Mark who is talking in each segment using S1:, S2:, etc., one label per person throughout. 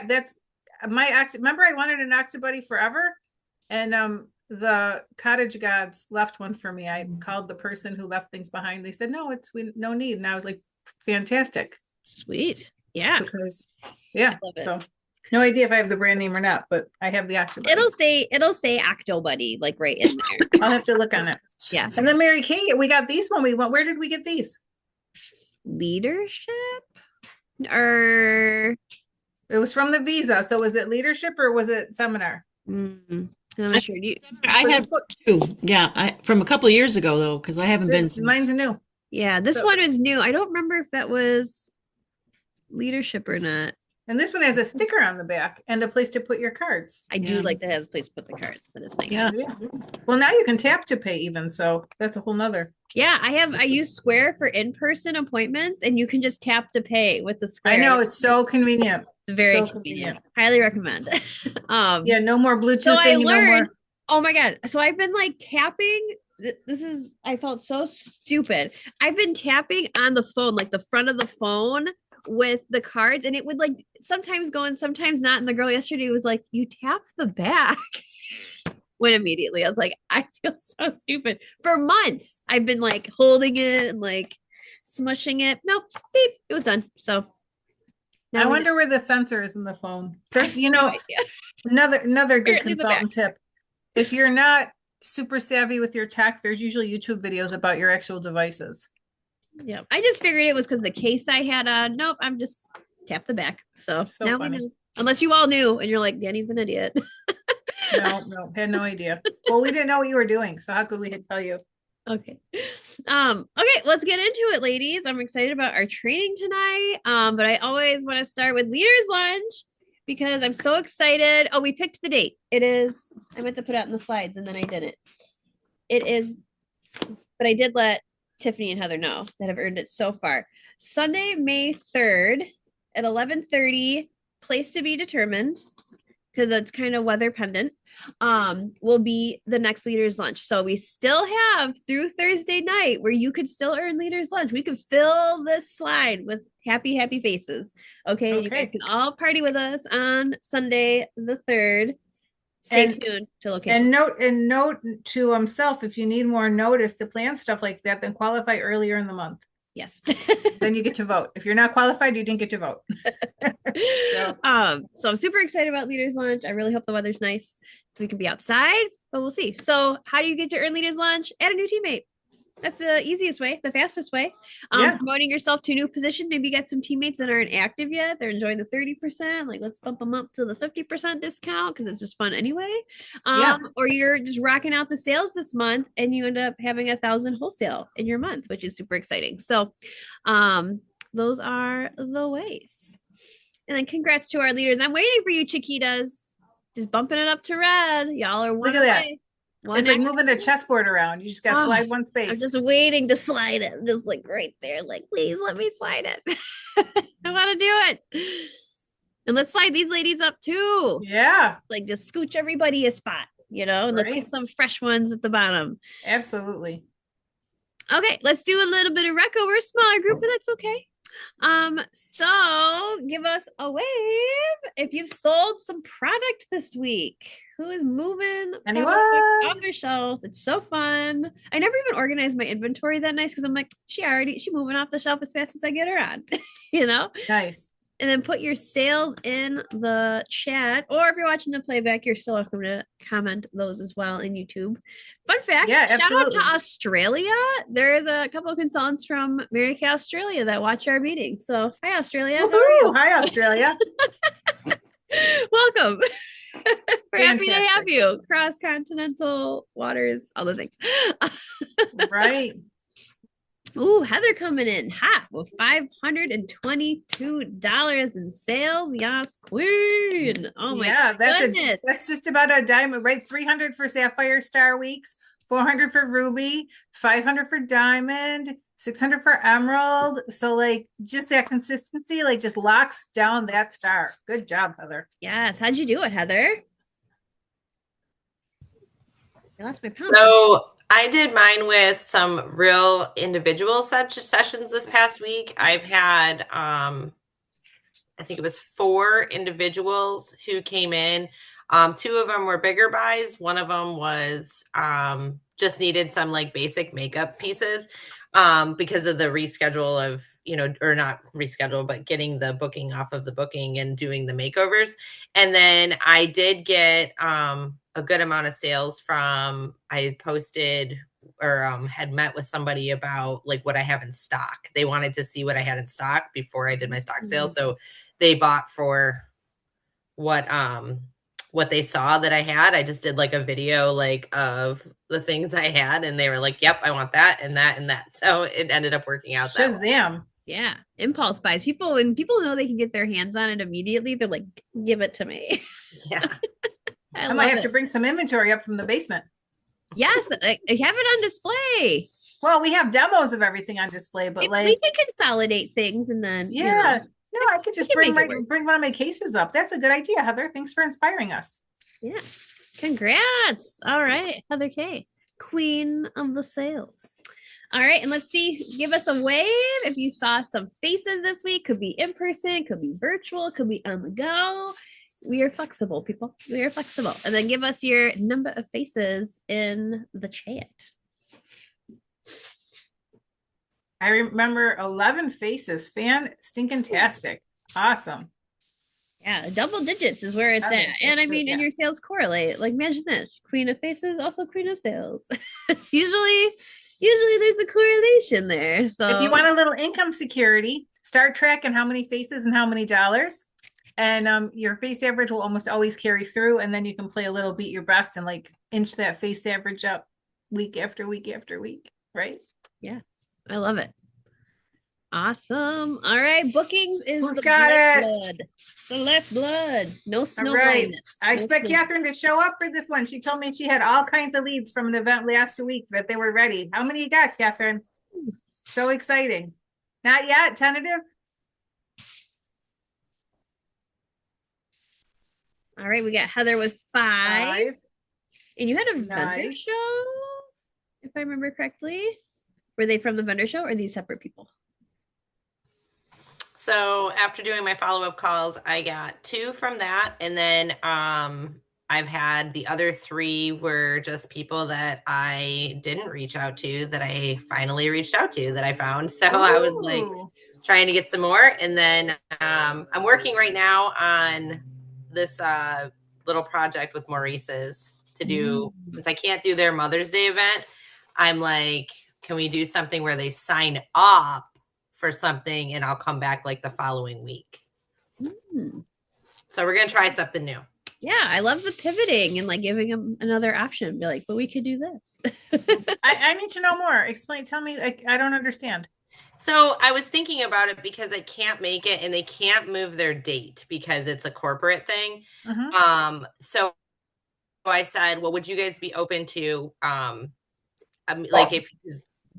S1: that's remember I wanted an Octobuddy forever, and the cottage gods left one for me. I called the person who left things behind. They said no need, and I was like, fantastic.
S2: Sweet. Yeah.
S1: Because yeah,
S2: I love it.
S1: so no idea if I have the brand name or not, but I have the Octobuddy.
S2: It'll say Acto Buddy like right in there.
S1: I'll have to look on it.
S2: Yeah.
S1: And then Mary Kay, we got these when we went. Where did we get these?
S2: Leadership or
S1: It was from the Visa. So was it leadership or was it seminar?
S2: I'm not sure.
S3: I have two. Yeah, from a couple of years ago though, because I haven't been since.
S1: Mine's new.
S2: Yeah, this one is new. I don't remember if that was leadership or not.
S1: And this one has a sticker on the back and a place to put your cards.
S2: I do like that it has a place to put the cards. That is nice.
S3: Yeah.
S1: Well, now you can tap to pay even, so that's a whole nother.
S2: Yeah, I use Square for in-person appointments, and you can just tap to pay with the Square.
S1: I know, it's so convenient.
S2: It's very convenient. Highly recommend.
S1: Yeah, no more Bluetooth.
S2: So I learned. Oh my god! So I've been like tapping. I felt so stupid. I've been tapping on the phone, like the front of the phone with the cards, and it would like sometimes go and sometimes not. And the girl yesterday was like, "You tap the back." When immediately I was like, I feel so stupid. For months, I've been like holding it and like smushing it. No, beep, it was done. So
S1: I wonder where the sensor is in the phone. There's, another good consultant tip. If you're not super savvy with your tech, there's usually YouTube videos about your actual devices.
S2: Yeah, I just figured it was because the case I had on. Nope, I'm just tap the back. So now we know. Unless you all knew and you're like, Danny's an idiot.
S1: No, had no idea. Well, we didn't know what you were doing, so how could we tell you?
S2: Okay. Okay, let's get into it, ladies. I'm excited about our training tonight. But I always want to start with leaders lunch because I'm so excited. Oh, we picked the date. It is, I meant to put out in the slides and then I didn't. It is, but I did let Tiffany and Heather know that have earned it so far. Sunday, May 3rd at 11:30, place to be determined, because it's kind of weather pendant, will be the next leaders lunch. So we still have through Thursday night where you could still earn leaders lunch. We could fill this slide with happy faces. Okay. You guys can all party with us on Sunday the 3rd. Stay tuned to location.
S1: And note to himself, if you need more notice to plan stuff like that, then qualify earlier in the month.
S2: Yes.
S1: Then you get to vote. If you're not qualified, you didn't get to vote.
S2: So I'm super excited about leaders lunch. I really hope the weather's nice so we can be outside, but we'll see. So how do you get to earn leaders lunch? Add a new teammate. That's the easiest way, the fastest way. Promoting yourself to a new position. Maybe you got some teammates that aren't active yet. They're enjoying the 30%. Like, let's bump them up to the 50% discount because it's just fun anyway. Or you're just rocking out the sales this month and you end up having 1,000 wholesale in your month, which is super exciting. So those are the ways. And then congrats to our leaders. I'm waiting for you, Chiquitas. Just bumping it up to red. Y'all are one away.
S1: It's like moving a chessboard around. You just got to slide one space.
S2: I'm just waiting to slide it. I'm just like right there. Like, please let me slide it. I want to do it. And let's slide these ladies up too.
S1: Yeah.
S2: Like just scooch everybody a spot, and let's get some fresh ones at the bottom.
S1: Absolutely.
S2: Okay, let's do a little bit of reco. We're a smaller group, but that's okay. So give us a wave if you've sold some product this week. Who is moving off their shelves? It's so fun. I never even organized my inventory that nice because I'm like, she moving off the shelf as fast as I get her on.
S1: Nice.
S2: And then put your sales in the chat, or if you're watching the playback, you're still welcome to comment those as well in YouTube. Fun fact, shout out to Australia. There is a couple of consultants from Mary Kay, Australia that watch our meetings. So hi, Australia.
S1: Woo-hoo! How are you? Hi, Australia.
S2: Welcome. We're happy to have you. Cross-continental waters, all the things.
S1: Right.
S2: Ooh, Heather coming in hot with $522 in sales. Yes, queen. Oh my goodness.
S1: That's just about a diamond, right? 300 for Sapphire Star Weeks, 400 for Ruby, 500 for Diamond, 600 for Emerald. So like just that consistency, like just locks down that star. Good job, Heather.
S2: Yes. How'd you do it, Heather? I lost my pound.
S4: So I did mine with some real individual sessions this past week. I've had I think it was 4 individuals who came in. 2 of them were bigger buys. One of them was just needed some like basic makeup pieces because of the reschedule of, or not reschedule, but getting the booking off of the booking and doing the makeovers. And then I did get a good amount of sales from, I posted or had met with somebody about like what I have in stock. They wanted to see what I had in stock before I did my stock sale. So they bought for what they saw that I had. I just did like a video like of the things I had, and they were like, yep, I want that and that and that. So it ended up working out that way.
S1: Shazam.
S2: Yeah. Impulse buys. When people know they can get their hands on it immediately, they're like, give it to me.
S4: Yeah.
S1: I might have to bring some inventory up from the basement.
S2: Yes, I have it on display.
S1: Well, we have demos of everything on display, but
S2: We can consolidate things and then
S1: yeah. No, I could just bring
S2: make it
S1: one of my cases up. That's a good idea, Heather. Thanks for inspiring us.
S2: Yeah. Congrats. All right, Heather K, queen of the sales. All right, and let's see, give us a wave if you saw some faces this week. Could be in person, could be virtual, could be on the go. We are flexible, people. We are flexible. And then give us your number of faces in the chat.
S1: I remember 11 faces. Stinking-tastic. Awesome.
S2: Yeah, double digits is where it's at. And I mean, and your sales correlate. Like, imagine this. Queen of faces, also queen of sales. Usually there's a correlation there. So
S1: if you want a little income security, start tracking how many faces and how many dollars. And your face average will almost always carry through. And then you can play a little beat your best and like inch that face average up week after week after week. Right?
S2: Yeah. I love it. Awesome. All right. Bookings is
S1: Who's
S2: the
S1: got it?
S2: lifeblood. The lifeblood. No snow
S1: right.
S2: blindness.
S1: I
S2: No
S1: expect
S2: snow.
S1: Catherine to show up for this one. She told me she had all kinds of leads from an event last week that they were ready. How many you got, Catherine? So exciting. Not yet. Tentative.
S2: All right. We got Heather with 5. And you had a vendor
S1: Nice.
S2: show, if I remember correctly. Were they from the vendor show or are these separate people?
S4: So after doing my follow-up calls, I got 2 from that. And then I've had the other 3 were just people that I didn't reach out to that I finally reached out to that I found. So I was like trying to get some more. And then I'm working right now on this little project with Maurice's to do, since I can't do their Mother's Day event, I'm like, can we do something where they sign up for something and I'll come back like the following week? So we're going to try something new.
S2: Yeah, I love the pivoting and like giving them another option. Be like, but we could do this.
S1: I need to know more. Explain. Tell me. I don't understand.
S4: So I was thinking about it because I can't make it and they can't move their date because it's a corporate thing. So I said, well, would you guys be open to like if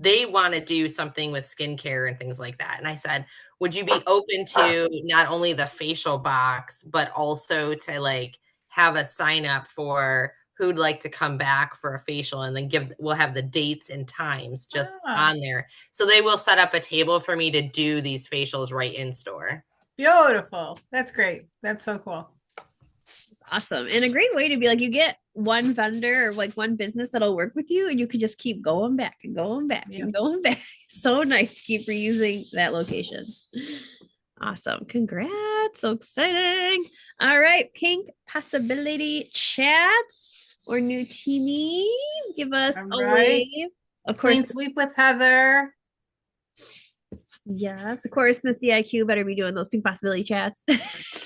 S4: they want to do something with skincare and things like that? And I said, would you be open to not only the facial box, but also to like have a sign up for who'd like to come back for a facial, and then we'll have the dates and times just on there. So they will set up a table for me to do these facials right in store.
S1: Beautiful. That's great. That's so cool.
S2: Awesome. And a great way to be like, you get one vendor or like one business that'll work with you and you can just keep going back and going back and going back. So nice to keep reusing that location. Awesome. Congrats. So exciting. All right. Pink possibility chats or new teamies. Give us a wave. Of course.
S1: Clean sweep with Heather.
S2: Yes. Of course, Miss DIQ better be doing those pink possibility chats.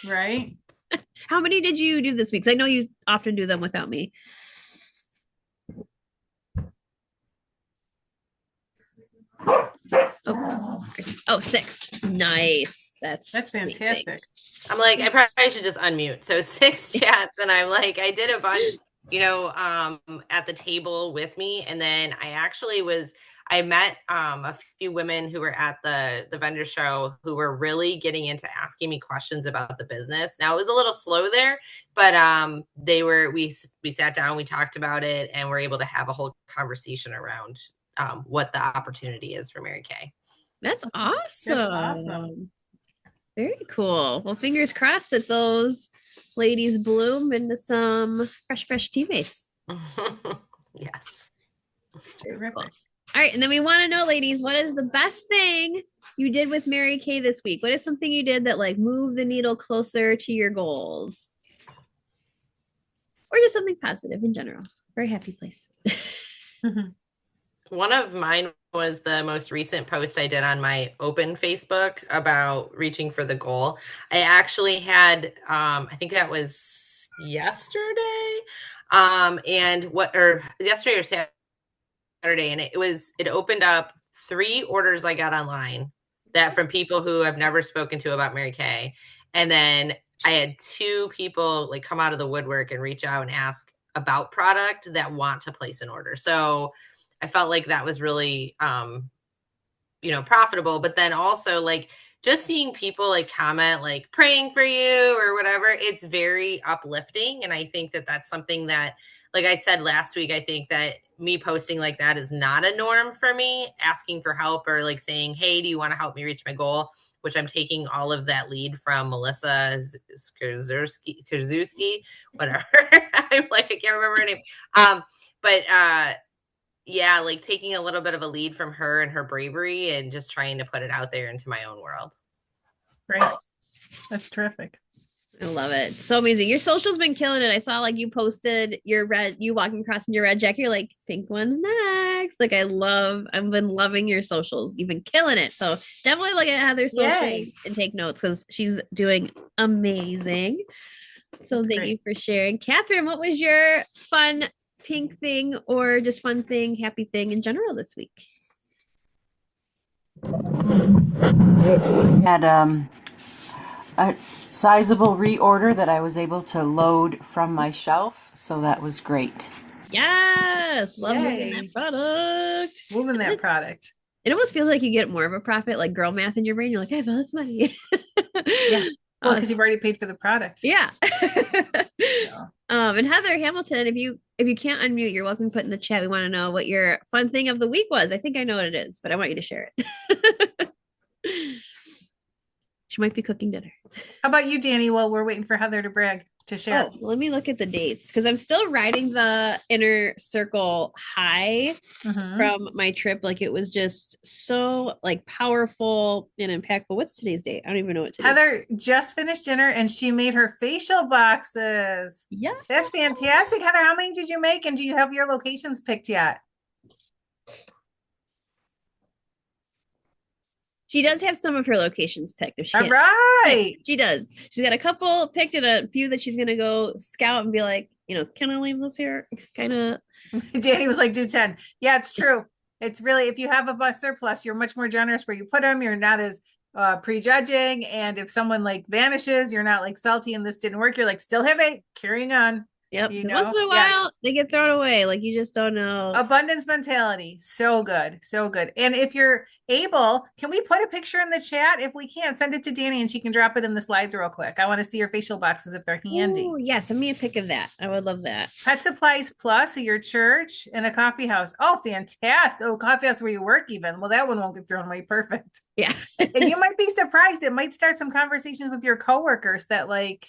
S1: Right.
S2: How many did you do this week? Because I know you often do them without me. Oh, 6. Nice. That's
S1: fantastic.
S2: amazing.
S4: I'm like, I probably should just unmute. So 6 chats, and I'm like, I did a bunch, at the table with me, and then I met a few women who were at the vendor show who were really getting into asking me questions about the business. Now it was a little slow there, but we sat down, we talked about it, and we're able to have a whole conversation around what the opportunity is for Mary Kay.
S2: That's awesome.
S1: That's awesome.
S2: Very cool. Well, fingers crossed that those ladies bloom into some fresh teammates.
S4: Yes.
S2: Very cool. All right. And then we want to know, ladies, what is the best thing you did with Mary Kay this week? What is something you did that like moved the needle closer to your goals? Or just something positive in general? Very happy place.
S4: One of mine was the most recent post I did on my open Facebook about reaching for the goal. I actually had, I think that was yesterday, yesterday or Saturday, and it opened up 3 orders I got online that from people who I've never spoken to about Mary Kay, and then I had 2 people like come out of the woodwork and reach out and ask about product that want to place an order. So I felt like that was really, profitable. But then also like just seeing people like comment, like praying for you or whatever, it's very uplifting. And I think that that's something that, like I said last week, I think that me posting like that is not a norm for me, asking for help or like saying, hey, do you want to help me reach my goal? Which I'm taking all of that lead from Melissa Krzuski, whatever. I'm like, I can't remember her name. Yeah, like taking a little bit of a lead from her and her bravery and just trying to put it out there into my own world.
S1: Great. That's terrific.
S2: I love it. So amazing. Your social's been killing it. I saw like you posted you walking across in your red jacket. You're like, pink one's next. Like I've been loving your socials. You've been killing it. So definitely look at Heather's socials and take notes because she's doing amazing. So thank you for sharing. Catherine, what was your fun pink thing or just fun thing, happy thing in general this week?
S3: Had a sizable reorder that I was able to load from my shelf, so that was great.
S2: Yes, love moving that product.
S1: Moving that product.
S2: It almost feels like you get more of a profit, like girl math in your brain. You're like, I have all this money.
S1: Yeah. Well, because you've already paid for the product.
S2: Yeah. And Heather Hamilton, if you can't unmute, you're welcome to put in the chat. We want to know what your fun thing of the week was. I think I know what it is, but I want you to share it. She might be cooking dinner.
S1: How about you, Danny? While we're waiting for Heather to brag to share.
S2: Oh, let me look at the dates because I'm still riding the inner circle high from my trip. Like it was just so like powerful and impactful. What's today's date? I don't even know what today.
S1: Heather just finished dinner and she made her facial boxes.
S2: Yeah.
S1: That's fantastic. Heather, how many did you make? And do you have your locations picked yet?
S2: She does have some of her locations picked. If she
S1: All right.
S2: She does. She's got a couple picked and a few that she's going to go scout and be like, can I leave this here? Kind of.
S1: Danny was like, do 10. Yeah, it's true. It's really, if you have a bus surplus, you're much more generous where you put them. You're not as prejudging. And if someone like vanishes, you're not like salty and this didn't work. You're like, still have 8, carrying on.
S2: Yep. Once in a while, they get thrown away. Like you just don't know.
S1: Abundance mentality. So good. So good. And if you're able, can we put a picture in the chat? If we can't, send it to Danny and she can drop it in the slides real quick. I want to see your facial boxes if they're handy.
S2: Ooh, yeah, send me a pic of that. I would love that.
S1: Pet Supplies Plus, your church, and a coffee house. Oh, fantastic. Oh, coffee house where you work even. Well, that one won't get thrown away. Perfect.
S2: Yeah.
S1: And you might be surprised. It might start some conversations with your coworkers that like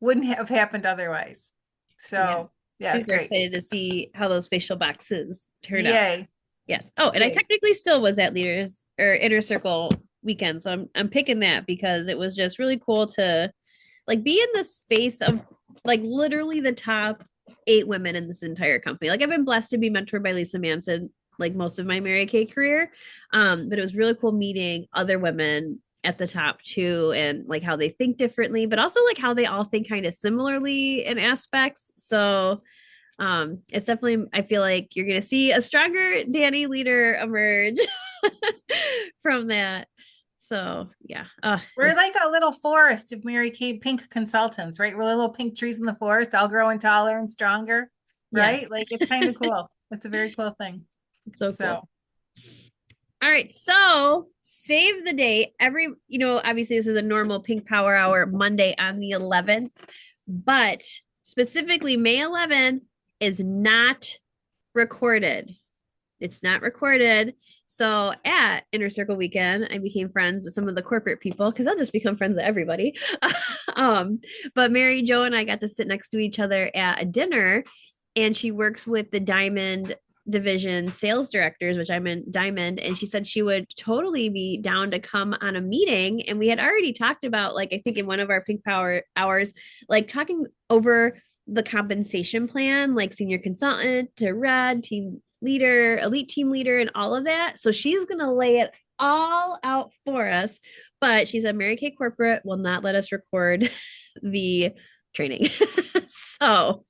S1: wouldn't have happened otherwise. So yeah, it's great.
S2: Excited to see how those facial boxes turn
S1: out.
S2: Yes. Oh, and I technically still was at Leaders or Inner Circle weekend, so I'm picking that because it was just really cool to like be in the space of like literally the top 8 women in this entire company. Like I've been blessed to be mentored by Lisa Manson like most of my Mary Kay career, but it was really cool meeting other women at the top too, and like how they think differently, but also like how they all think kind of similarly in aspects. So it's definitely, I feel like you're going to see a stronger Danny leader emerge from that. So yeah,
S1: we're like a little forest of Mary Kay pink consultants, right? We're little pink trees in the forest, all growing taller and stronger, right? Yeah. Like it's kind of cool. It's a very cool thing.
S2: So cool. All right, so save the date. Obviously this is a normal Pink Power Hour Monday on the 11th, but specifically May 11th is not recorded. It's not recorded. So at Inner Circle Weekend, I became friends with some of the corporate people because I'll just become friends with everybody. But Mary Jo and I got to sit next to each other at a dinner, and she works with the Diamond division sales directors, which I'm in Diamond, and she said she would totally be down to come on a meeting. And we had already talked about, like, I think in one of our Pink Power hours, like talking over the compensation plan, like senior consultant to red team leader, elite team leader, and all of that. So she's going to lay it all out for us. But she said Mary Kay Corporate will not let us record the training. So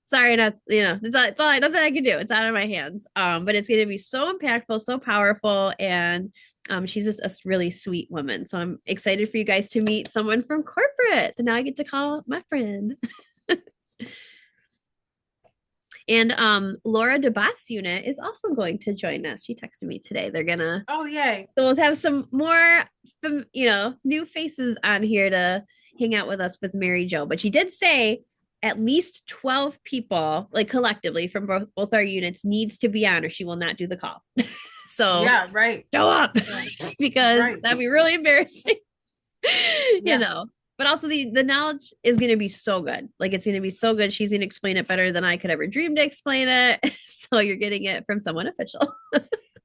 S2: sorry, not, it's all nothing I can do. It's out of my hands. But it's going to be so impactful, so powerful, and she's just a really sweet woman. So I'm excited for you guys to meet someone from corporate that now I get to call my friend. And Laura DeBass unit is also going to join us. She texted me today. They're gonna.
S1: Oh, yay.
S2: So we'll have some more, new faces on here to hang out with us with Mary Jo. But she did say at least 12 people, like collectively from both our units, needs to be on, or she will not do the call. So
S1: yeah, right.
S2: Show up because that'd be really embarrassing. But also the knowledge is going to be so good. Like, it's going to be so good. She's going to explain it better than I could ever dream to explain it. So you're getting it from someone official.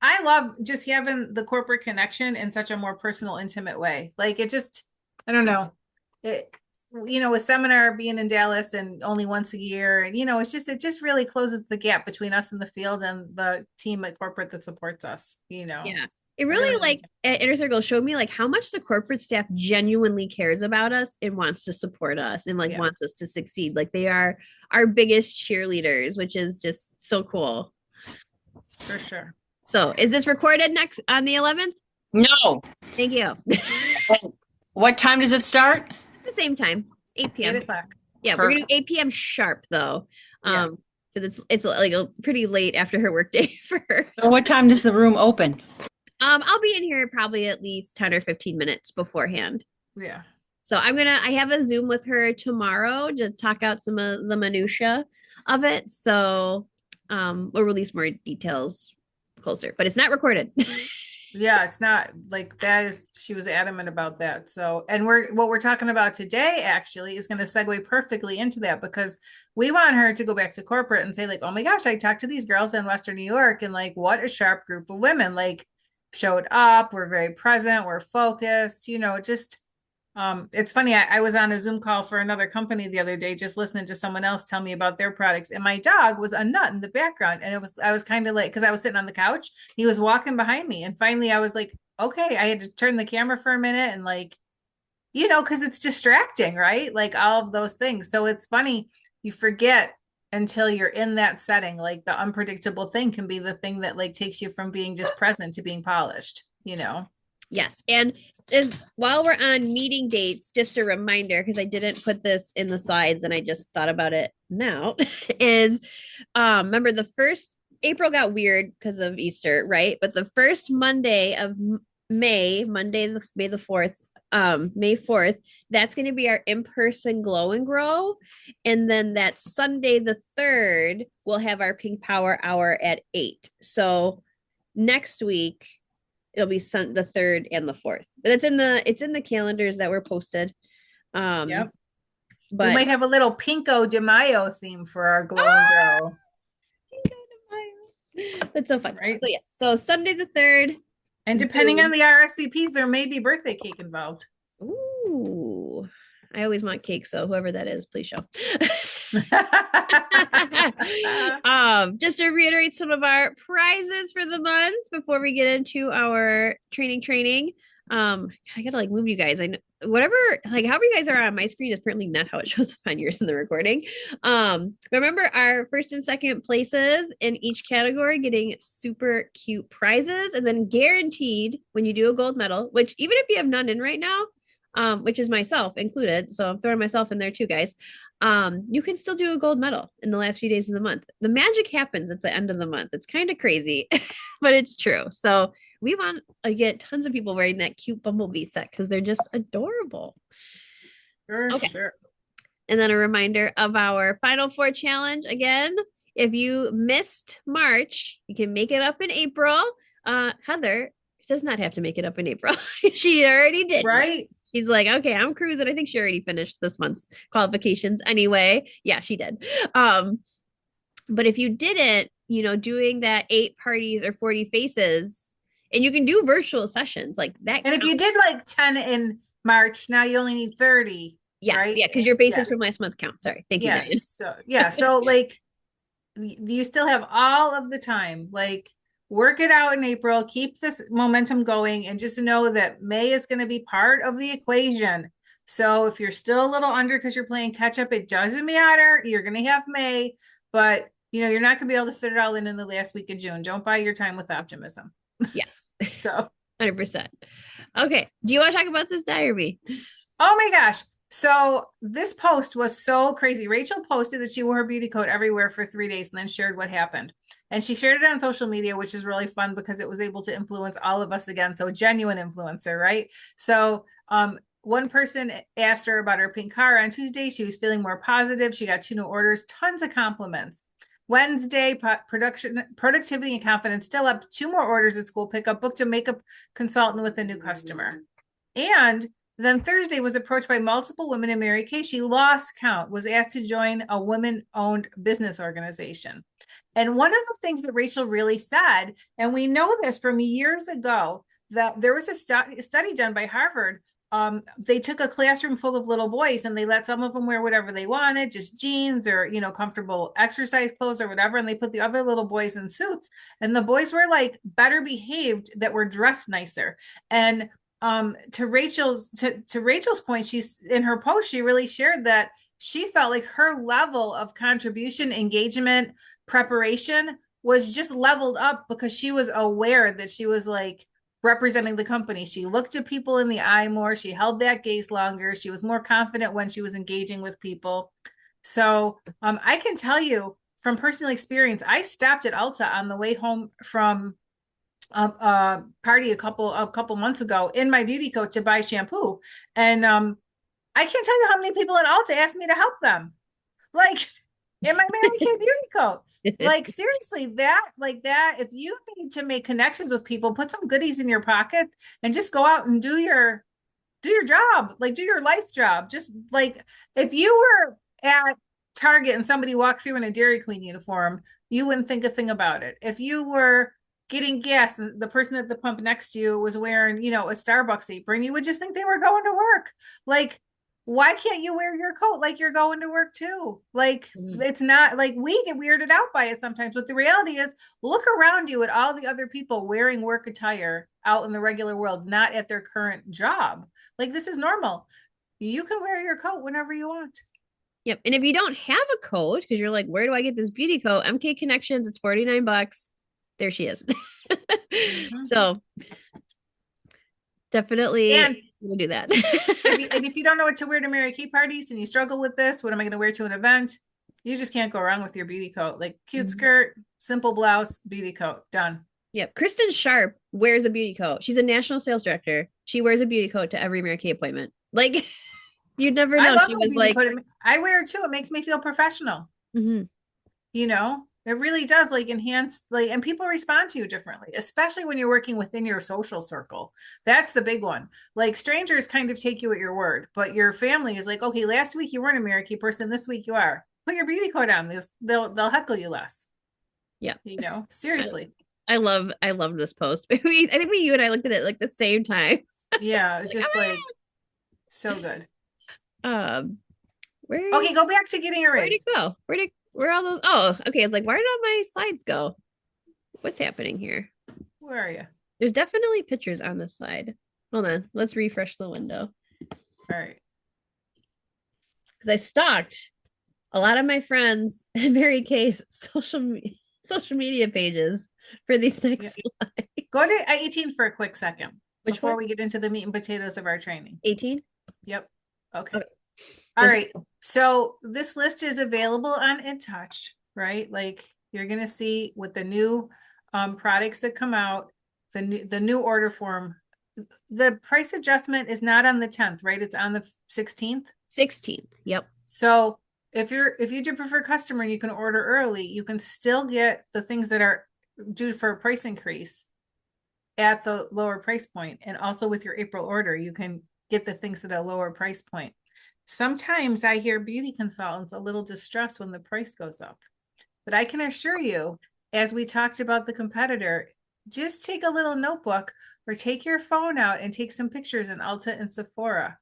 S1: I love just having the corporate connection in such a more personal, intimate way. Like, it just, I don't know. A seminar being in Dallas and only once a year, it just really closes the gap between us in the field and the team at corporate that supports us,
S2: Yeah. It really, like, at Inner Circle showed me like how much the corporate staff genuinely cares about us and wants to support us and wants us to succeed. Like, they are our biggest cheerleaders, which is just so cool.
S1: For sure.
S2: So is this recorded next on the 11th?
S3: No.
S2: Thank you.
S3: What time does it start?
S2: At the same time. It's 8 p.m.
S1: 8 o'clock.
S2: Yeah, Perfect. We're going to do 8 p.m. sharp though. Because it's like a pretty late after her work day for her.
S3: So what time does the room open?
S2: I'll be in here probably at least 10 or 15 minutes beforehand.
S1: Yeah.
S2: So I have a Zoom with her tomorrow to talk out some of the minutia of it. So we'll release more details closer, but it's not recorded.
S1: Yeah, it's not like that. She was adamant about that. So, and what we're talking about today actually is going to segue perfectly into that, because we want her to go back to corporate and say, like, oh my gosh, I talked to these girls in Western New York, and like, what a sharp group of women, like, showed up. We're very present. We're focused, just, it's funny. I was on a Zoom call for another company the other day, just listening to someone else tell me about their products. And my dog was a nut in the background. And I was kind of like, cause I was sitting on the couch, he was walking behind me. And finally I was like, okay, I had to turn the camera for a minute and like, cause it's distracting, right? Like all of those things. So it's funny. You forget until you're in that setting. Like, the unpredictable thing can be the thing that like takes you from being just present to being polished,
S2: Yes. And while we're on meeting dates, just a reminder, because I didn't put this in the slides and I just thought about it now, is remember the first April got weird because of Easter, right? But the first Monday of May, May the 4th, May 4th, that's going to be our in-person glow and grow. And then that Sunday, the 3rd, we'll have our Pink Power Hour at 8. So next week, it'll be the 3rd and the 4th. But it's in the calendars that were posted.
S1: Yep.
S2: But
S1: we might have a little Pinko de Mayo theme for our glow and grow.
S2: Pinko de Mayo. That's so fun.
S1: Right?
S2: So yeah. So Sunday the 3rd.
S1: And depending on the RSVPs, there may be birthday cake involved.
S2: Ooh. I always want cake, so whoever that is, please show. Just to reiterate some of our prizes for the month before we get into our training. I gotta like move you guys. I know whatever, like however you guys are on my screen is apparently not how it shows up on yours in the recording. Remember our first and second places in each category getting super cute prizes, and then guaranteed when you do a gold medal, which even if you have none in right now, which is myself included, so I'm throwing myself in there too, guys. You can still do a gold medal in the last few days of the month. The magic happens at the end of the month. It's kind of crazy, but it's true. So we want to get tons of people wearing that cute bumblebee set because they're just adorable.
S1: Sure.
S2: And then a reminder of our Final Four challenge again if you missed March, you can make it up in April. Heather does not have to make it up in April. She already did.
S1: Right?
S2: She's like, okay, I'm cruising. I think she already finished this month's qualifications anyway. Yeah, she did. But if you didn't, doing that 8 parties or 40 faces, and you can do virtual sessions like that.
S1: And if you did like 10 in March, now you only need 30.
S2: Yes,
S1: right?
S2: yeah, because your bases from last month count. Sorry. Thank you, Diane.
S1: So like you still have all of the time. Like work it out in April, keep this momentum going, and just know that May is going to be part of the equation. So if you're still a little under because you're playing catch up, it doesn't matter. You're going to have May, but you're not going to be able to fit it all in the last week of June. Don't buy your time with optimism.
S2: Yes.
S1: So
S2: 100%. Okay. Do you want to talk about this diary?
S1: Oh my gosh. So this post was so crazy. Rachel posted that she wore her beauty coat everywhere for 3 days and then shared what happened. And she shared it on social media, which is really fun because it was able to influence all of us again. So genuine influencer, right? So one person asked her about her pink car on Tuesday. She was feeling more positive. She got 2 new orders, tons of compliments. Wednesday, productivity and confidence still up, 2 more orders at school pickup, booked a makeup consultant with a new customer. And then Thursday was approached by multiple women in Mary Kay. She lost count, was asked to join a women-owned business organization. And one of the things that Rachel really said, and we know this from years ago, that there was a study done by Harvard. They took a classroom full of little boys and they let some of them wear whatever they wanted, just jeans or, comfortable exercise clothes or whatever. And they put the other little boys in suits, and the boys were like better behaved that were dressed nicer. And to Rachel's point, she's in her post, she really shared that she felt like her level of contribution, engagement, preparation was just leveled up because she was aware that she was like representing the company. She looked at people in the eye more. She held that gaze longer. She was more confident when she was engaging with people. So I can tell you from personal experience, I stopped at Ulta on the way home from a party a couple months ago in my beauty coat to buy shampoo, and I can't tell you how many people in Ulta asked me to help them, like in my Mary Kay beauty coat. Like seriously, that if you need to make connections with people, put some goodies in your pocket and just go out and do your job, like do your life job. Just like if you were at Target and somebody walked through in a Dairy Queen uniform, you wouldn't think a thing about it. If you were getting gas and the person at the pump next to you was wearing, a Starbucks apron, you would just think they were going to work. Like, why can't you wear your coat like you're going to work too? Like, it's not like we get weirded out by it sometimes, but the reality is look around you at all the other people wearing work attire out in the regular world, not at their current job. Like, this is normal. You can wear your coat whenever you want.
S2: Yep. And if you don't have a coat, because you're like, where do I get this beauty coat? MK Connections, it's $49. There she is. So definitely gonna do that.
S1: And if you don't know what to wear to Mary Kay parties and you struggle with this, what am I going to wear to an event? You just can't go wrong with your beauty coat. Like cute skirt, simple blouse, beauty coat, done.
S2: Yep. Kristen Sharp wears a beauty coat. She's a national sales director. She wears a beauty coat to every Mary Kay appointment. Like you'd never know. She was like,
S1: I wear it too. It makes me feel professional. It really does like enhance and people respond to you differently, especially when you're working within your social circle. That's the big one. Like strangers kind of take you at your word, but your family is like, okay, last week you weren't a Mary Kay person. This week you are. Put your beauty coat on. They'll heckle you less.
S2: Yeah.
S1: Seriously.
S2: I love this post. I think you and I looked at it like the same time.
S1: Yeah. It's just like so good.
S2: Okay,
S1: go back to getting a raise.
S2: Where'd it go? Where are all those? Oh, okay. It's like, where did all my slides go? What's happening here?
S1: Where are you?
S2: There's definitely pictures on the slide. Hold on. Let's refresh the window.
S1: All right.
S2: Because I stalked a lot of my friends and Mary Kay's social media pages for these next slides.
S1: Go to 18 for a quick second. Before we get into the meat and potatoes of our training.
S2: 18?
S1: Yep. Okay. All right. So this list is available on InTouch, right? Like you're going to see with the new products that come out, the new order form. The price adjustment is not on the 10th, right? It's on the 16th.
S2: 16th. Yep.
S1: So if you do prefer customer and you can order early, you can still get the things that are due for a price increase at the lower price point. And also with your April order, you can get the things at a lower price point. Sometimes I hear beauty consultants a little distressed when the price goes up. But I can assure you, as we talked about the competitor, just take a little notebook or take your phone out and take some pictures in Ulta and Sephora.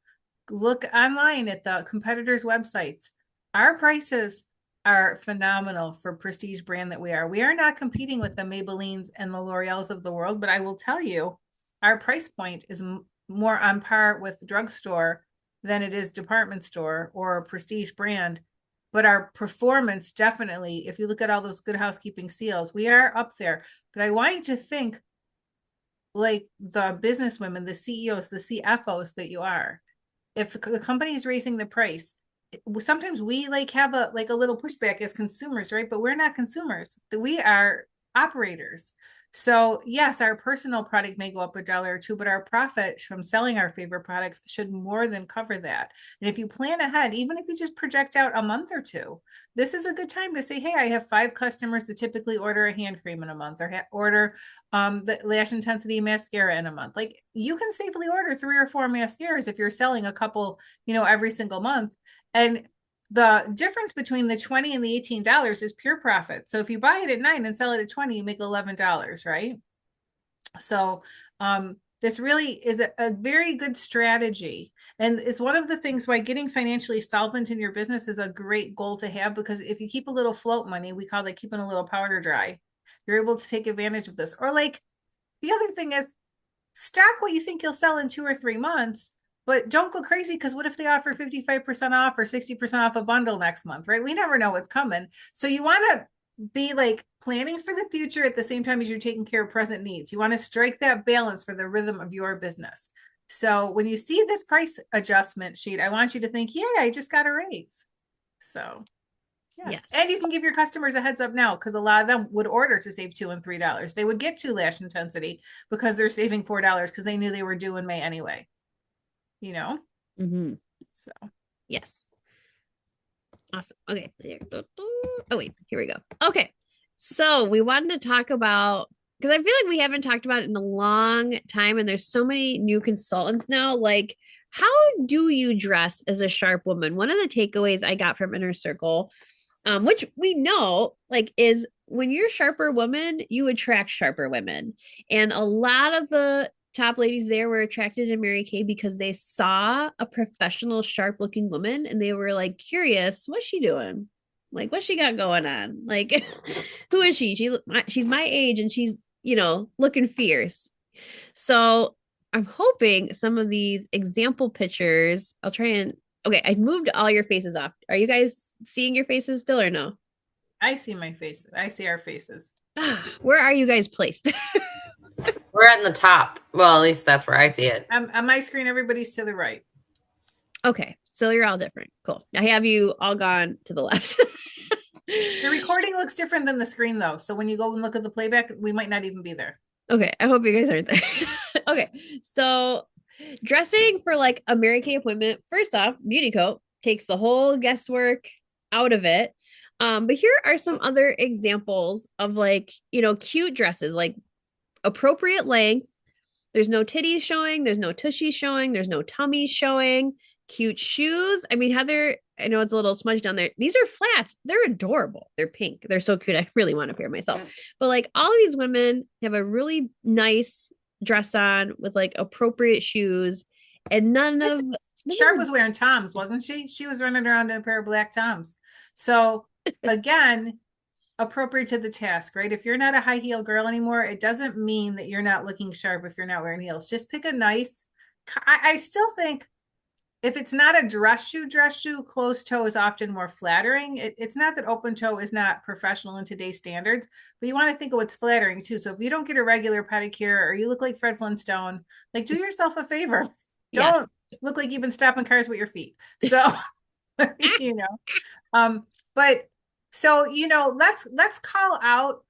S1: Look online at the competitors' websites. Our prices are phenomenal for prestige brand that we are. We are not competing with the Maybellines and the L'Oreals of the world, but I will tell you, our price point is more on par with drugstore than it is department store or a prestige brand. But our performance definitely, if you look at all those Good Housekeeping seals, we are up there. But I want you to think like the businesswomen, the CEOs, the CFOs that you are. If the company is raising the price, sometimes we like have a little pushback as consumers, right? But we're not consumers. We are operators. So yes, our personal product may go up $1 or $2, but our profit from selling our favorite products should more than cover that. And if you plan ahead, even if you just project out a month or two, this is a good time to say, hey, I have 5 customers that typically order a hand cream in a month or order the lash intensity mascara in a month. Like you can safely order 3 or 4 mascaras if you're selling a couple, every single month. And the difference between the $20 and the $18 is pure profit. So if you buy it at $9 and sell it at $20, you make $11, right? So this really is a very good strategy. And it's one of the things why getting financially solvent in your business is a great goal to have, because if you keep a little float money, we call that keeping a little powder dry, you're able to take advantage of this. Or like the other thing is stock what you think you'll sell in 2 or 3 months. But don't go crazy, because what if they offer 55% off or 60% off a bundle next month, right? We never know what's coming. So you want to be like planning for the future at the same time as you're taking care of present needs. You want to strike that balance for the rhythm of your business. So when you see this price adjustment sheet, I want you to think, yeah, I just got a raise. So yeah.
S2: Yes.
S1: And you can give your customers a heads up now, because a lot of them would order to save $2 and $3. They would get 2 lash intensity because they're saving $4 because they knew they were due in May anyway.
S2: Mm-hmm.
S1: So
S2: yes, awesome. Okay, oh wait, here we go. Okay, so we wanted to talk about, because I feel like we haven't talked about it in a long time, and there's so many new consultants now. Like, how do you dress as a sharp woman? One of the takeaways I got from Inner Circle, which we know, like, is when you're a sharper woman, you attract sharper women, and a lot of the top ladies there were attracted to Mary Kay because they saw a professional, sharp looking woman and they were like curious, what's she doing? Like, what's she got going on? Like, who is she? She's my age and she's, looking fierce. So I'm hoping some of these example pictures, I'll try and, okay, I moved all your faces off. Are you guys seeing your faces still or no?
S1: I see my face. I see our faces.
S2: Where are you guys placed?
S4: We're at the top. Well, at least that's where I see it.
S1: On my screen, everybody's to the right.
S2: Okay, so you're all different. Cool. I have you all gone to the left.
S1: The recording looks different than the screen, though. So when you go and look at the playback, we might not even be there.
S2: Okay, I hope you guys aren't there. Okay, so dressing for like a Mary Kay appointment, first off, Beauty Coat takes the whole guesswork out of it. But here are some other examples of like, cute dresses, like appropriate length. There's no titties showing, there's no tushy showing, there's no tummy showing. Cute shoes. I mean, Heather, I know it's a little smudged down there. These are flats. They're adorable. They're pink. They're so cute. I really want a pair myself. But like all of these women have a really nice dress on with like appropriate shoes, and none of
S1: Sharp was wearing Toms, wasn't she? She was running around in a pair of black Toms. So again, appropriate to the task, right? If you're not a high heel girl anymore, it doesn't mean that you're not looking sharp if you're not wearing heels. Just pick a nice, I still think if it's not a dress shoe, closed toe is often more flattering. It's not that open toe is not professional in today's standards, but you want to think of what's flattering too. So if you don't get a regular pedicure or you look like Fred Flintstone, like do yourself a favor. Don't look like you've been stopping cars with your feet. So, but so, let's call out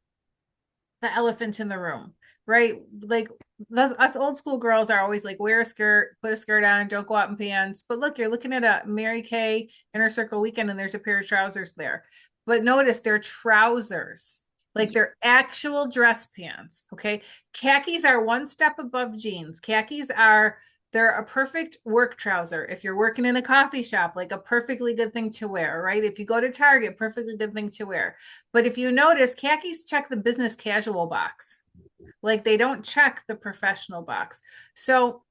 S1: the elephant in the room. right? Like us old school girls are always like, wear a skirt, put a skirt on, don't go out in pants. But look, you're looking at a Mary Kay Inner Circle weekend and there's a pair of trousers there. But notice they're trousers, like they're actual dress pants. Okay. Khakis are one step above jeans. They're a perfect work trouser. If you're working in a coffee shop, like a perfectly good thing to wear, right? If you go to Target, perfectly good thing to wear. But if you notice, khakis check the business casual box. Like they don't check the professional box. So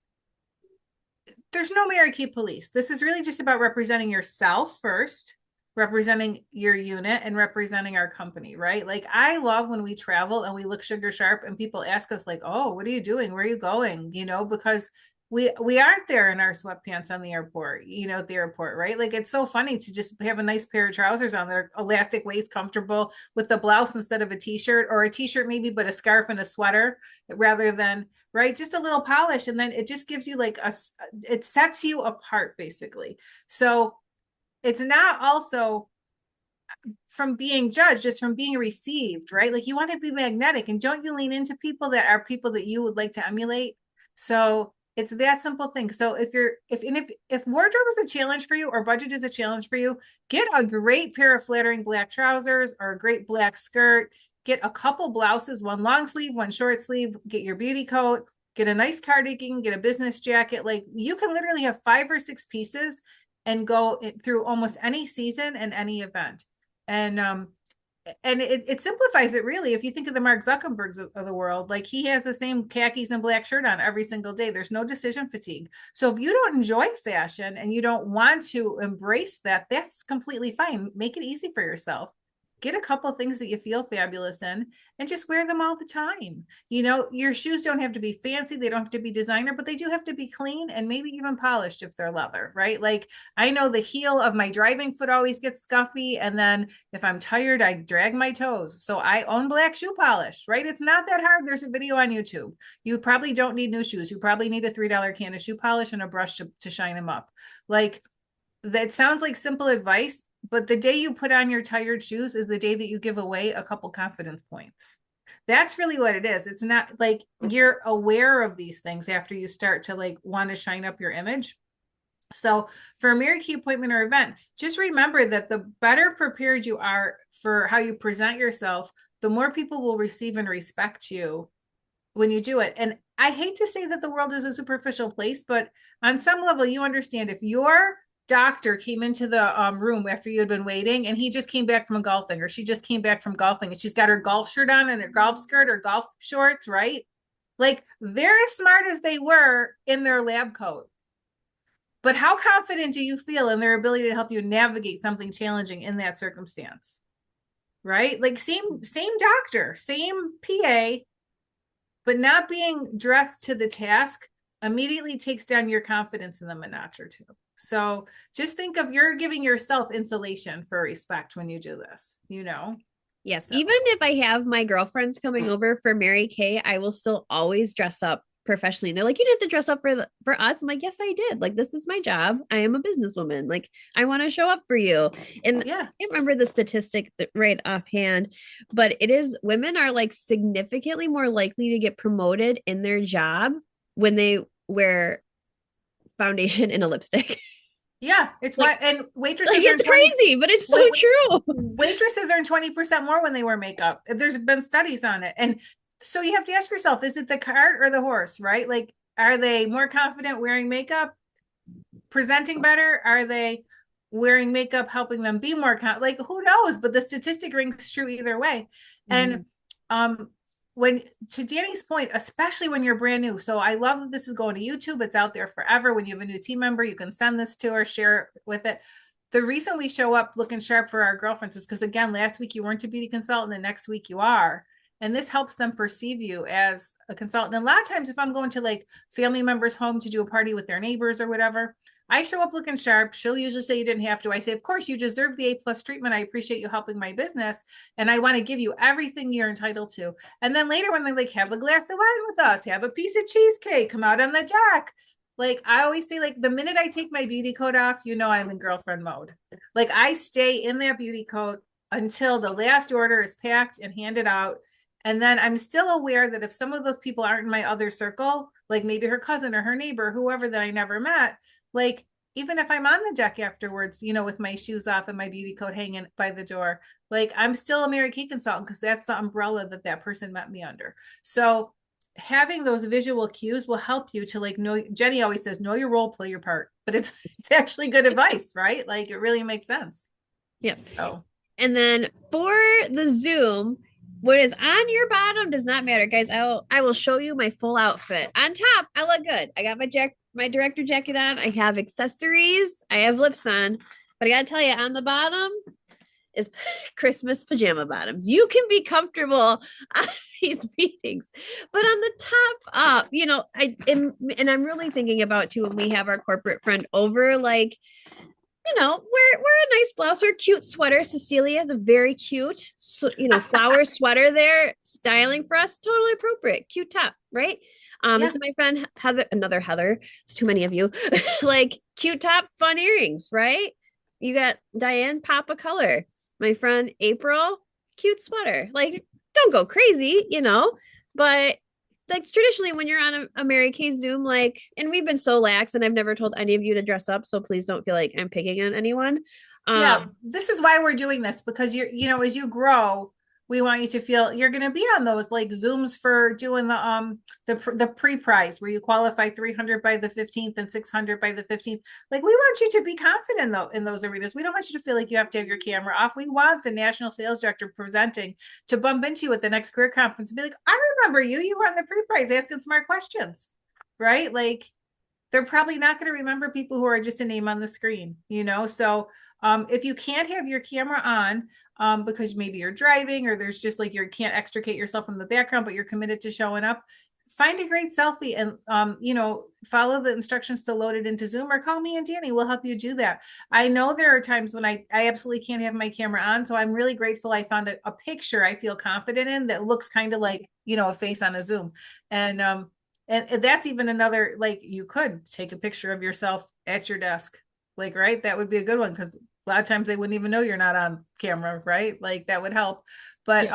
S1: there's no Mary Kay police. This is really just about representing yourself first, representing your unit, and representing our company, right? Like I love when we travel and we look sugar sharp and people ask us like, oh, what are you doing? Where are you going? Because we aren't there in our sweatpants on the airport, at the airport, right? Like it's so funny to just have a nice pair of trousers on there, elastic waist, comfortable with the blouse instead of a t-shirt, or a t-shirt maybe, but a scarf and a sweater rather than, right? Just a little polish. And then it just gives you it sets you apart basically. So it's not also from being judged, it's from being received, right? Like you want to be magnetic, and don't you lean into people that are people that you would like to emulate. So it's that simple thing. So if wardrobe is a challenge for you or budget is a challenge for you, get a great pair of flattering black trousers or a great black skirt. Get a couple blouses, one long sleeve, one short sleeve. Get your beauty coat. Get a nice cardigan. Get a business jacket. Like you can literally have 5 or 6 pieces and go through almost any season and any event. And it simplifies it really. If you think of the Mark Zuckerbergs of the world, like he has the same khakis and black shirt on every single day. There's no decision fatigue. So if you don't enjoy fashion and you don't want to embrace that, that's completely fine. Make it easy for yourself. Get a couple of things that you feel fabulous in and just wear them all the time. Your shoes don't have to be fancy. They don't have to be designer, but they do have to be clean and maybe even polished if they're leather, right? Like I know the heel of my driving foot always gets scuffy. And then if I'm tired, I drag my toes. So I own black shoe polish, right? It's not that hard. There's a video on YouTube. You probably don't need new shoes. You probably need a $3 can of shoe polish and a brush to shine them up. Like that sounds like simple advice, but the day you put on your tired shoes is the day that you give away a couple confidence points. That's really what it is. It's not like you're aware of these things after you start to like want to shine up your image. So for a Mary Kay appointment or event, just remember that the better prepared you are for how you present yourself, the more people will receive and respect you when you do it. And I hate to say that the world is a superficial place, but on some level, you understand if your doctor came into the room after you had been waiting and he just came back from golfing, or she just came back from golfing and she's got her golf shirt on and her golf skirt or golf shorts, right? Like they're as smart as they were in their lab coat. But how confident do you feel in their ability to help you navigate something challenging in that circumstance? Right? Like same doctor, same PA, but not being dressed to the task immediately takes down your confidence in them a notch or two. So just think of you're giving yourself insulation for respect when you do this,
S2: Yes.
S1: So.
S2: Even if I have my girlfriends coming over for Mary Kay, I will still always dress up professionally. And they're like, you didn't have to dress up for us. I'm like, yes, I did. Like, this is my job. I am a businesswoman. Like, I want to show up for you. And yeah. I can't remember the statistic right offhand, but it is women are like significantly more likely to get promoted in their job when they wear foundation and a lipstick.
S1: Yeah, it's like, why, and waitresses.
S2: Like, it's crazy, but it's so true.
S1: Waitresses earn 20% more when they wear makeup. There's been studies on it. And so you have to ask yourself, is it the cart or the horse, right? Like, are they more confident wearing makeup, presenting better? Are they wearing makeup, helping them be more like, who knows? But the statistic rings true either way. Mm-hmm. And when, to Danny's point, especially when you're brand new. So I love that this is going to YouTube. It's out there forever. When you have a new team member, you can send this to her, share it with it. The reason we show up looking sharp for our girlfriends is because, again, last week you weren't a beauty consultant and next week you are. And this helps them perceive you as a consultant. And a lot of times if I'm going to like family members' home to do a party with their neighbors or whatever, I show up looking sharp. She'll usually say you didn't have to. I say, of course, you deserve the A+ treatment. I appreciate you helping my business. And I want to give you everything you're entitled to. And then later when they're like, have a glass of wine with us, have a piece of cheesecake, come out on the deck. Like I always say, like the minute I take my beauty coat off, I'm in girlfriend mode. Like I stay in that beauty coat until the last order is packed and handed out. And then I'm still aware that if some of those people aren't in my other circle, like maybe her cousin or her neighbor, whoever that I never met, like even if I'm on the deck afterwards, with my shoes off and my beauty coat hanging by the door, like I'm still a Mary Kay consultant because that's the umbrella that person met me under. So having those visual cues will help you to like know. Jenny always says, know your role, play your part, but it's actually good advice, right? Like it really makes sense.
S2: Yep.
S1: So,
S2: and then for the Zoom, what is on your bottom does not matter, guys. I will show you my full outfit. On top, I look good. I got my director jacket on. I have accessories. I have lips on. But I gotta tell you, on the bottom is Christmas pajama bottoms. You can be comfortable on these meetings, but on the top up, I am, and I'm really thinking about too when we have our corporate friend over, like, wear a nice blouse or a cute sweater. Cecilia has a very cute, flower sweater there, styling for us, totally appropriate, cute top, right? This is my friend Heather, another Heather. It's too many of you. Like cute top, fun earrings, right? You got Diane, pop a color. My friend April, cute sweater. Like, don't go crazy, but like traditionally when you're on a Mary Kay Zoom, like, and we've been so lax and I've never told any of you to dress up. So please don't feel like I'm picking on anyone.
S1: Yeah, this is why we're doing this, because as you grow, we want you to feel you're going to be on those like Zooms for doing the pre-prize where you qualify 300 by the 15th and 600 by the 15th. Like we want you to be confident though in those arenas. We don't want you to feel like you have to have your camera off. We want the national sales director presenting to bump into you at the next career conference and be like, I remember you. You were on the pre-prize asking smart questions, right? Like they're probably not going to remember people who are just a name on the screen, So if you can't have your camera on because maybe you're driving or there's just like you can't extricate yourself from the background, but you're committed to showing up, find a great selfie and, follow the instructions to load it into Zoom or call me and Danny. We'll help you do that. I know there are times when I absolutely can't have my camera on. So I'm really grateful I found a picture I feel confident in that looks kind of like, a face on a Zoom. And that's even another, like you could take a picture of yourself at your desk, like, right? That would be a good one because a lot of times they wouldn't even know you're not on camera, right? Like that would help. But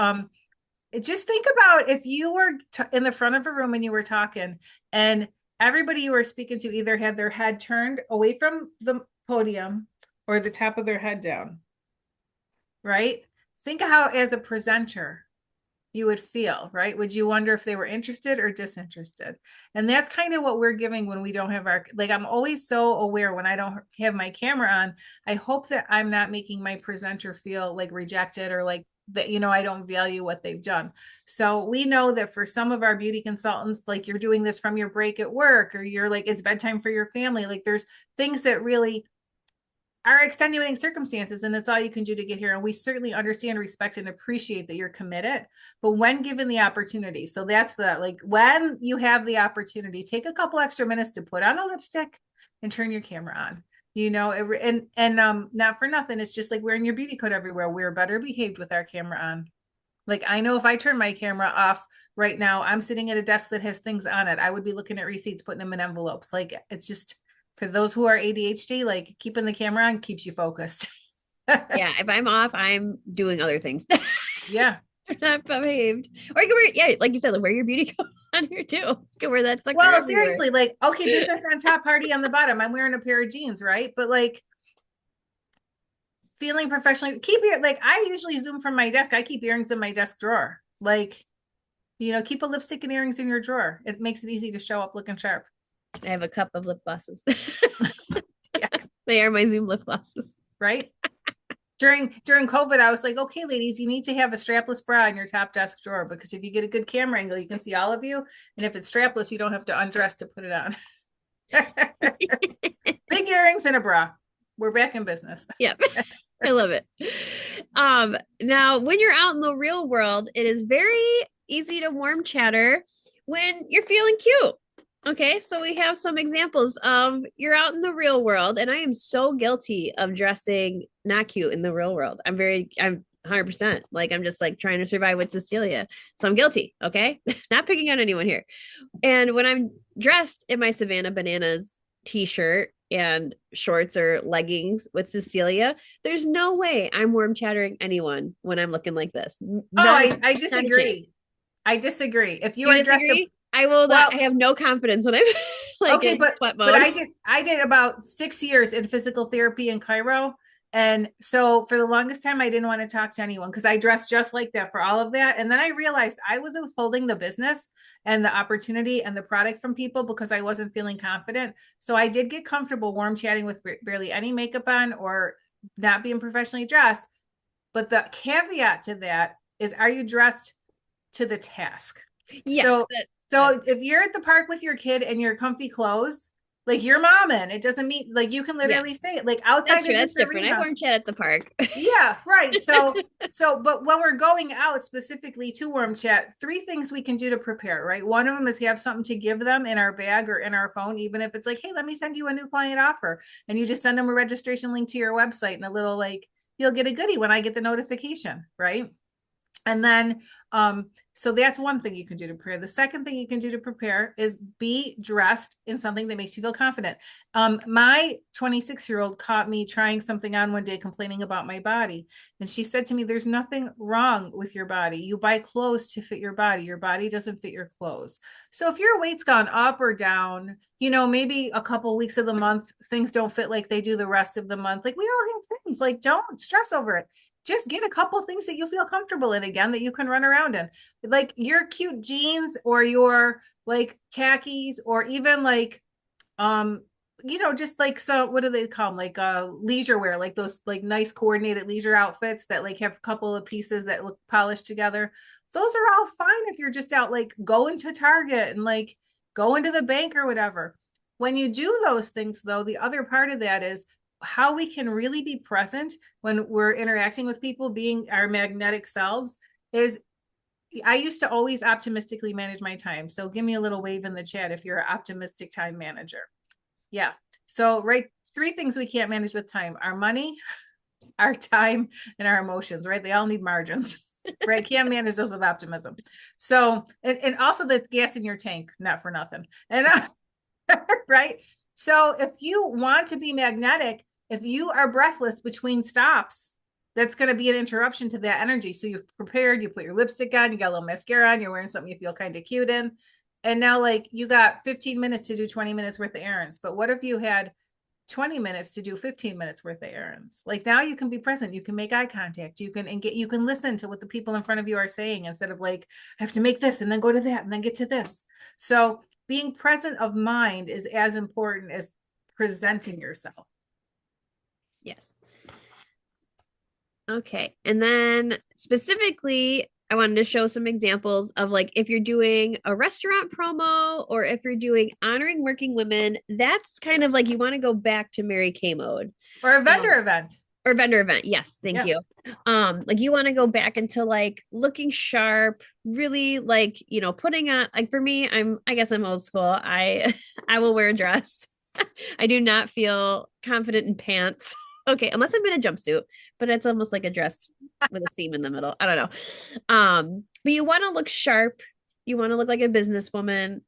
S1: just think about if you were in the front of a room and you were talking and everybody you were speaking to either had their head turned away from the podium or the top of their head down, right? Think of how as a presenter you would feel, right? Would you wonder if they were interested or disinterested? And that's kind of what we're giving when we don't have like, I'm always so aware when I don't have my camera on. I hope that I'm not making my presenter feel like rejected or like that, I don't value what they've done. So we know that for some of our beauty consultants, like you're doing this from your break at work, or you're like, it's bedtime for your family. Like there's things that really are extenuating circumstances and it's all you can do to get here. And we certainly understand, respect, and appreciate that you're committed, but when given the opportunity, so that's when you have the opportunity, take a couple extra minutes to put on a lipstick and turn your camera on, not for nothing. It's just like wearing your beauty coat everywhere. We're better behaved with our camera on. Like I know if I turn my camera off right now, I'm sitting at a desk that has things on it. I would be looking at receipts, putting them in envelopes. Like it's just, for those who are ADHD, like keeping the camera on keeps you focused.
S2: Yeah, if I'm off, I'm doing other things.
S1: Yeah.
S2: Not behaved. Or you can wear, like you said, like wear your beauty coat on here too. You can wear that sucker.
S1: Well,
S2: everywhere.
S1: seriously, like, okay, business on top, party on the bottom. I'm wearing a pair of jeans, right? But like feeling professionally, I usually Zoom from my desk. I keep earrings in my desk drawer. Like, keep a lipstick and earrings in your drawer. It makes it easy to show up looking sharp.
S2: I have a cup of lip glosses.
S1: Yeah.
S2: They are my Zoom lip glosses.
S1: Right? During COVID, I was like, okay, ladies, you need to have a strapless bra in your top desk drawer because if you get a good camera angle, you can see all of you. And if it's strapless, you don't have to undress to put it on. Big earrings and a bra. We're back in business.
S2: Yep. I love it. Now when you're out in the real world, it is very easy to warm chatter when you're feeling cute. Okay, so we have some examples of you're out in the real world, and I am so guilty of dressing not cute in the real world. I'm 100% like, I'm just like trying to survive with Cecilia. So I'm guilty. Okay. Not picking on anyone here. And when I'm dressed in my Savannah Bananas t-shirt and shorts or leggings with Cecilia, there's no way I'm warm chattering anyone when I'm looking like this.
S1: I disagree. I disagree. If you
S2: Do you
S1: are dressed up,
S2: disagree? I will
S1: well,
S2: not. I have no confidence when I'm like
S1: okay,
S2: in sweat
S1: but
S2: mode.
S1: I did about 6 years in physical therapy in Cairo. And so for the longest time, I didn't want to talk to anyone because I dressed just like that for all of that. And then I realized I was withholding the business and the opportunity and the product from people because I wasn't feeling confident. So I did get comfortable warm chatting with barely any makeup on or not being professionally dressed. But the caveat to that is, are you dressed to the task?
S2: Yes.
S1: So so if you're at the park with your kid and your comfy clothes, like your mom in, it doesn't mean like you can literally say it like outside
S2: that's
S1: of
S2: true.
S1: this
S2: That's different. I
S1: arena.
S2: warm chat at the park.
S1: Yeah, right. But when we're going out specifically to warm chat, 3 things we can do to prepare, right? One of them is have something to give them in our bag or in our phone, even if it's like, hey, let me send you a new client offer. And you just send them a registration link to your website and a little like, you'll get a goodie when I get the notification, right? And then, so that's one thing you can do to prepare. The second thing you can do to prepare is be dressed in something that makes you feel confident. My 26-year-old caught me trying something on one day, complaining about my body. And she said to me, there's nothing wrong with your body. You buy clothes to fit your body. Your body doesn't fit your clothes. So if your weight's gone up or down, you know, maybe a couple weeks of the month, things don't fit like they do the rest of the month. Like we all have things, like don't stress over it. Just get a couple things that you feel comfortable in again that you can run around in, like your cute jeans or your like khakis or even like just like, so what do they call them, like leisure wear, like those like nice coordinated leisure outfits that like have a couple of pieces that look polished together. Those are all fine if you're just out like going to Target and like going to the bank or whatever. When you do those things though, the other part of that is how we can really be present when we're interacting with people, being our magnetic selves. Is I used to always optimistically manage my time. So give me a little wave in the chat if you're an optimistic time manager. Yeah. So, right, 3 things we can't manage with time: our money, our time, and our emotions, right? They all need margins, right? Can't manage those with optimism. So, and also the gas in your tank, not for nothing. And right. So if you want to be magnetic, if you are breathless between stops, that's going to be an interruption to that energy. So you've prepared, you put your lipstick on, you got a little mascara on, you're wearing something you feel kind of cute in. And now like you got 15 minutes to do 20 minutes worth of errands. But what if you had 20 minutes to do 15 minutes worth of errands? Like now you can be present, you can make eye contact, you can listen to what the people in front of you are saying instead of like, I have to make this and then go to that and then get to this. So being present of mind is as important as presenting yourself.
S2: Yes. Okay. And then specifically, I wanted to show some examples of like if you're doing a restaurant promo or if you're doing honoring working women, that's kind of like you want to go back to Mary Kay mode.
S1: Or a vendor event.
S2: Or vendor event. Yes, thank you. Like you want to go back into like looking sharp, really like, putting on, like for me, I guess I'm old school. I will wear a dress. I do not feel confident in pants. Okay, unless I'm in a jumpsuit, but it's almost like a dress with a seam in the middle. I don't know. But you want to look sharp. You want to look like a businesswoman.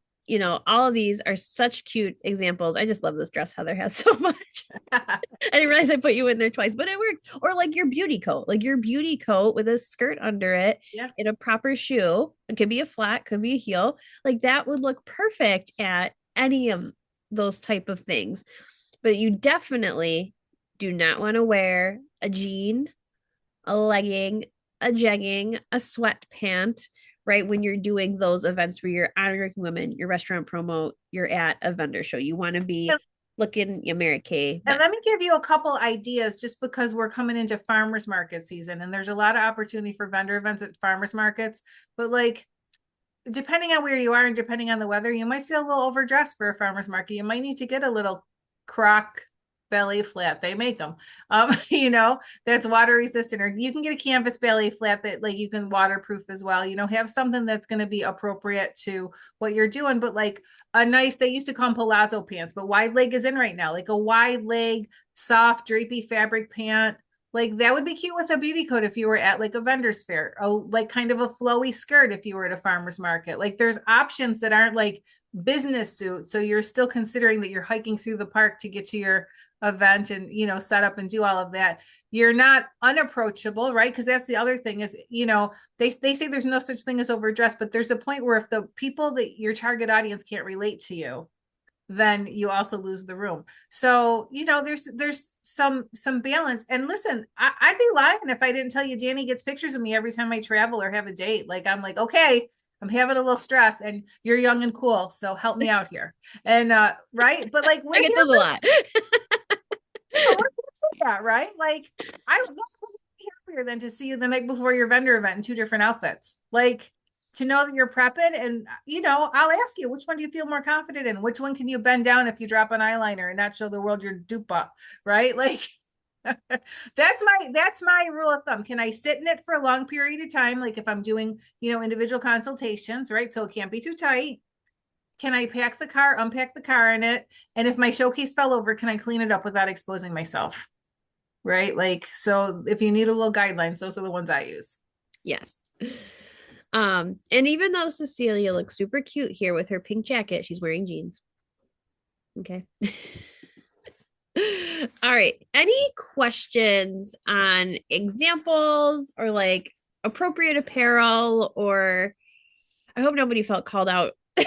S2: All of these are such cute examples. I just love this dress Heather has so much. I didn't realize I put you in there twice, but it works. Or like your beauty coat with a skirt under it, in a proper shoe. It could be a flat, could be a heel. Like that would look perfect at any of those type of things. But you definitely do not want to wear a jean, a legging, a jegging, a sweatpant, right? When you're doing those events where you're honoring women, your restaurant promo, you're at a vendor show. You want to be looking Mary Kay.
S1: And let me give you a couple ideas just because we're coming into farmers market season and there's a lot of opportunity for vendor events at farmers markets. But like, depending on where you are and depending on the weather, you might feel a little overdressed for a farmers market. You might need to get a little croc belly flat. They make them, that's water resistant, or you can get a canvas belly flat that like you can waterproof as well. Have something that's going to be appropriate to what you're doing. But like a nice, they used to call them palazzo pants, but wide leg is in right now, like a wide leg, soft drapey fabric pant. Like that would be cute with a beauty coat if you were at like a vendor's fair. Oh, like kind of a flowy skirt if you were at a farmer's market. Like there's options that aren't like business suit. So you're still considering that you're hiking through the park to get to your event and, set up and do all of that, you're not unapproachable, right? Because that's the other thing is, they say there's no such thing as overdressed, but there's a point where if the people that your target audience can't relate to you, then you also lose the room. So, there's some balance. And listen, I'd be lying if I didn't tell you Danny gets pictures of me every time I travel or have a date. Like, I'm like, okay, I'm having a little stress and you're young and cool, so help me out here. And right, but like
S2: I get those a lot.
S1: that, right? Like, I would be happier than to see you the night before your vendor event in 2 different outfits. Like, to know that you're prepping, and I'll ask you, which one do you feel more confident in? Which one can you bend down if you drop an eyeliner and not show the world your dupa, right? Like, that's my rule of thumb. Can I sit in it for a long period of time? Like if I'm doing, individual consultations, right? So it can't be too tight. Can I unpack the car in it? And if my showcase fell over, can I clean it up without exposing myself? Right? Like, so if you need a little guidelines, those are the ones I use.
S2: Yes. And even though Cecilia looks super cute here with her pink jacket, she's wearing jeans. Okay. All right. Any questions on examples or like appropriate apparel, or I hope nobody felt called out on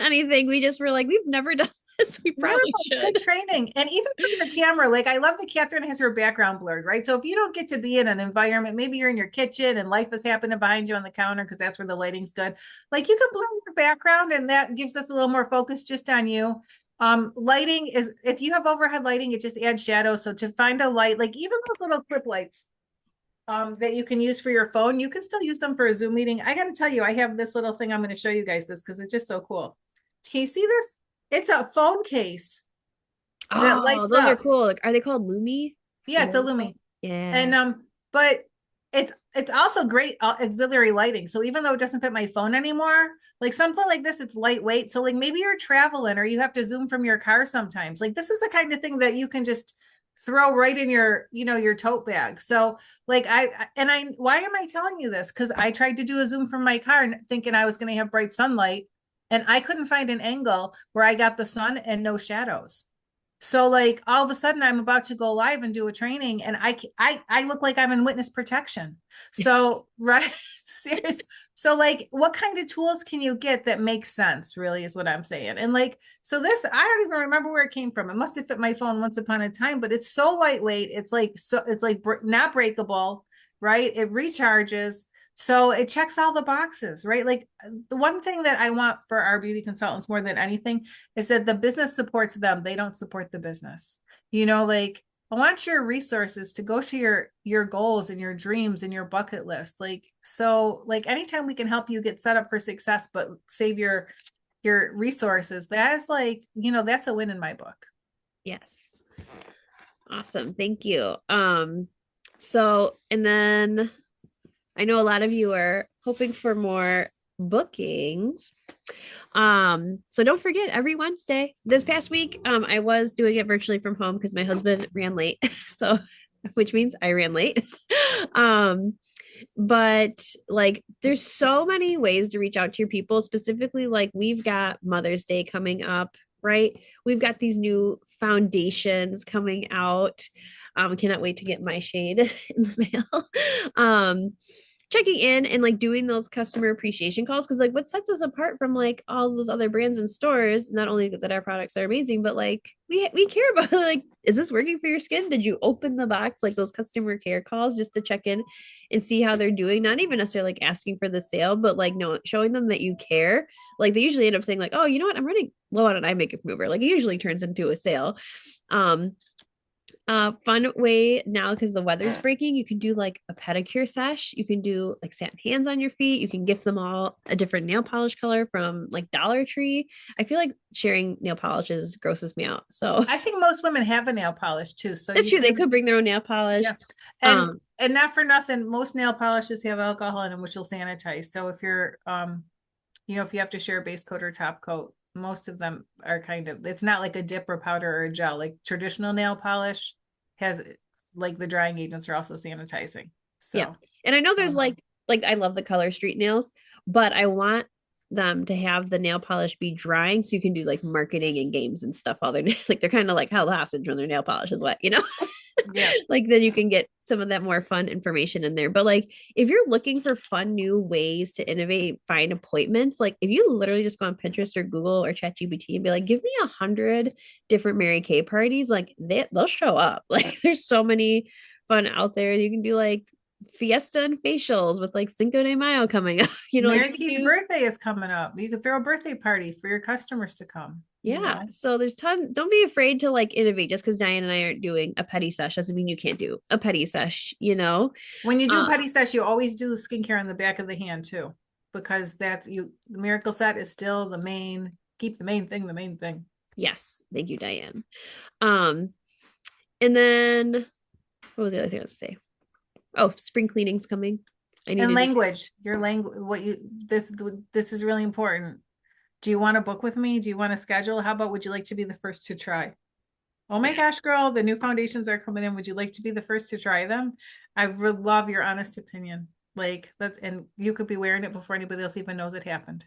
S2: anything. We just were like, we've never done this. We probably should.
S1: Good training. And even for your camera, like I love that Catherine has her background blurred, right? So if you don't get to be in an environment, maybe you're in your kitchen and life is happening behind you on the counter because that's where the lighting's good. Like you can blur your background and that gives us a little more focus just on you. Lighting is, if you have overhead lighting, it just adds shadow. So to find a light, like even those little clip lights that you can use for your phone, you can still use them for a Zoom meeting. I got to tell you, I have this little thing. I'm going to show you guys this because it's just so cool. Can you see this? It's a phone case.
S2: Oh, those are cool. Like, are they called Lumi?
S1: Yeah, it's a Lumi.
S2: Yeah.
S1: And but it's also great auxiliary lighting. So even though it doesn't fit my phone anymore, like something like this, it's lightweight. So like maybe you're traveling or you have to Zoom from your car sometimes. Like this is the kind of thing that you can just throw right in your, your tote bag. So like why am I telling you this? Because I tried to do a Zoom from my car thinking I was going to have bright sunlight, and I couldn't find an angle where I got the sun and no shadows. So like all of a sudden I'm about to go live and do a training and I look like I'm in witness protection. So, right. Serious. So like what kind of tools can you get that makes sense really is what I'm saying. And like, so this, I don't even remember where it came from. It must've fit my phone once upon a time, but it's so lightweight. It's like not breakable, right? It recharges. So it checks all the boxes, right? Like the one thing that I want for our beauty consultants more than anything is that the business supports them. They don't support the business. Like I want your resources to go to your goals and your dreams and your bucket list. Like, so like anytime we can help you get set up for success, but save your resources, that is like, that's a win in my book.
S2: Yes. Awesome. Thank you. So, and then I know a lot of you are hoping for more bookings. So don't forget every Wednesday. This past week, I was doing it virtually from home because my husband ran late. So, which means I ran late. But like there's so many ways to reach out to your people, specifically like we've got Mother's Day coming up, right? We've got these new foundations coming out. Cannot wait to get my shade in the mail. Checking in and like doing those customer appreciation calls, because like what sets us apart from like all those other brands and stores, not only that our products are amazing, but like we care about like, is this working for your skin? Did you open the box? Like those customer care calls just to check in and see how they're doing, not even necessarily like asking for the sale, but like no, showing them that you care. Like they usually end up saying like, oh, you know what, I'm running low on an eye makeup remover. Like it usually turns into a sale. Fun way now because the weather's breaking, you can do like a pedicure sesh. You can do like satin hands on your feet. You can gift them all a different nail polish color from like Dollar Tree. I feel like sharing nail polishes grosses me out. So
S1: I think most women have a nail polish too. So
S2: that's true. They could bring their own nail polish.
S1: Yeah. And not for nothing, most nail polishes have alcohol in them, which will sanitize. So if you're if you have to share a base coat or top coat, most of them are it's not like a dip or powder or a gel. Like traditional nail polish has like the drying agents are also sanitizing. So
S2: yeah. And I know there's like I love the color street nails, but I want them to have the nail polish be drying so you can do like marketing and games and stuff while they're like they're kind of like held hostage when their nail polish is wet, you know?
S1: Yeah.
S2: Like then you can get some of that more fun information in there. But like if you're looking for fun new ways to innovate, find appointments, like if you literally just go on Pinterest or Google or ChatGPT and be like, give me 100 different Mary Kay parties, like they'll show up. Like there's so many fun out there. You can do like fiesta and facials with like Cinco de Mayo coming up. You know,
S1: Mary
S2: like
S1: Kay's birthday is coming up. You could throw a birthday party for your customers to come.
S2: yeah.
S1: You know?
S2: So there's don't be afraid to like innovate. Just because Diane and I aren't doing a petty sesh doesn't mean you can't do a petty sesh, you know?
S1: When you do a petty sesh, you always do skincare on the back of the hand too, because that's the miracle set is still the main, keep the main thing, the main thing.
S2: Yes. Thank you, Diane. And then what was the other thing I was to say? Oh, spring cleaning's coming. I need
S1: And
S2: to
S1: language, your language, this is really important. Do you want to book with me? Do you want to schedule? How about, would you like to be the first to try? Oh my gosh, girl, the new foundations are coming in. Would you like to be the first to try them? I would love your honest opinion. Like and you could be wearing it before anybody else even knows it happened.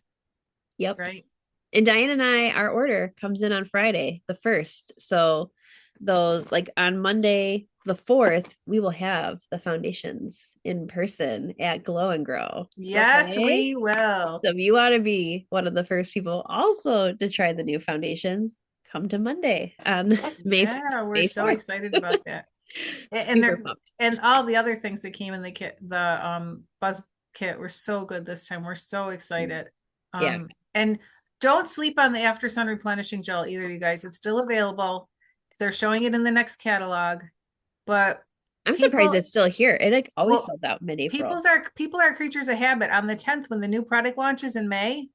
S2: Yep.
S1: Right.
S2: And Diane and I, our order comes in on Friday, the 1st. So though, like on Monday, the 4th, we will have the foundations in person at Glow and Grow.
S1: Yes,
S2: okay?
S1: we will.
S2: So if you want to be one of the first people also to try the new foundations, come to Monday on May.
S1: Yeah, we're
S2: May
S1: so
S2: 4th.
S1: excited about that.
S2: Super pumped.
S1: And all the other things that came in the kit, the buzz kit were so good this time. We're so excited.
S2: Yeah.
S1: And don't sleep on the after sun replenishing gel either, you guys. It's still available. They're showing it in the next catalog, but
S2: I'm surprised it's still here. It like always sells out mid-April.
S1: People are creatures of habit. On the 10th, when the new product launches in May,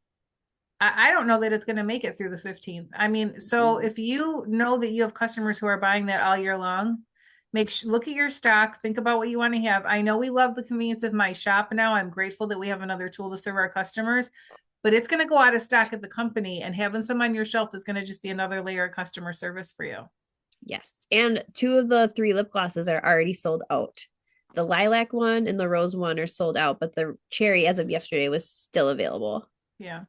S1: I don't know that it's going to make it through the 15th. I mean, so if you know that you have customers who are buying that all year long, look at your stock, think about what you want to have. I know we love the convenience of my shop now. I'm grateful that we have another tool to serve our customers, but it's going to go out of stock at the company, and having some on your shelf is going to just be another layer of customer service for you.
S2: Yes. And 2 of the 3 lip glosses are already sold out. The lilac one and the rose one are sold out, but the cherry as of yesterday was still available.
S1: Yeah.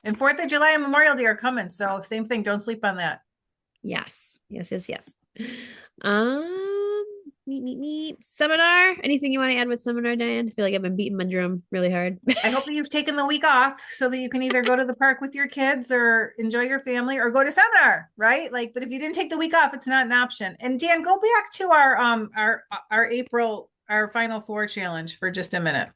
S1: And 4th of July and Memorial Day are coming. So same thing. Don't sleep on that.
S2: Yes. Seminar. Anything you want to add with seminar, Diane? I feel like I've been beating my drum really hard.
S1: I hope that you've taken the week off so that you can either go to the park with your kids or enjoy your family or go to seminar, right? Like, but if you didn't take the week off, it's not an option. And Dan, go back to our April, our Final Four challenge for just a minute.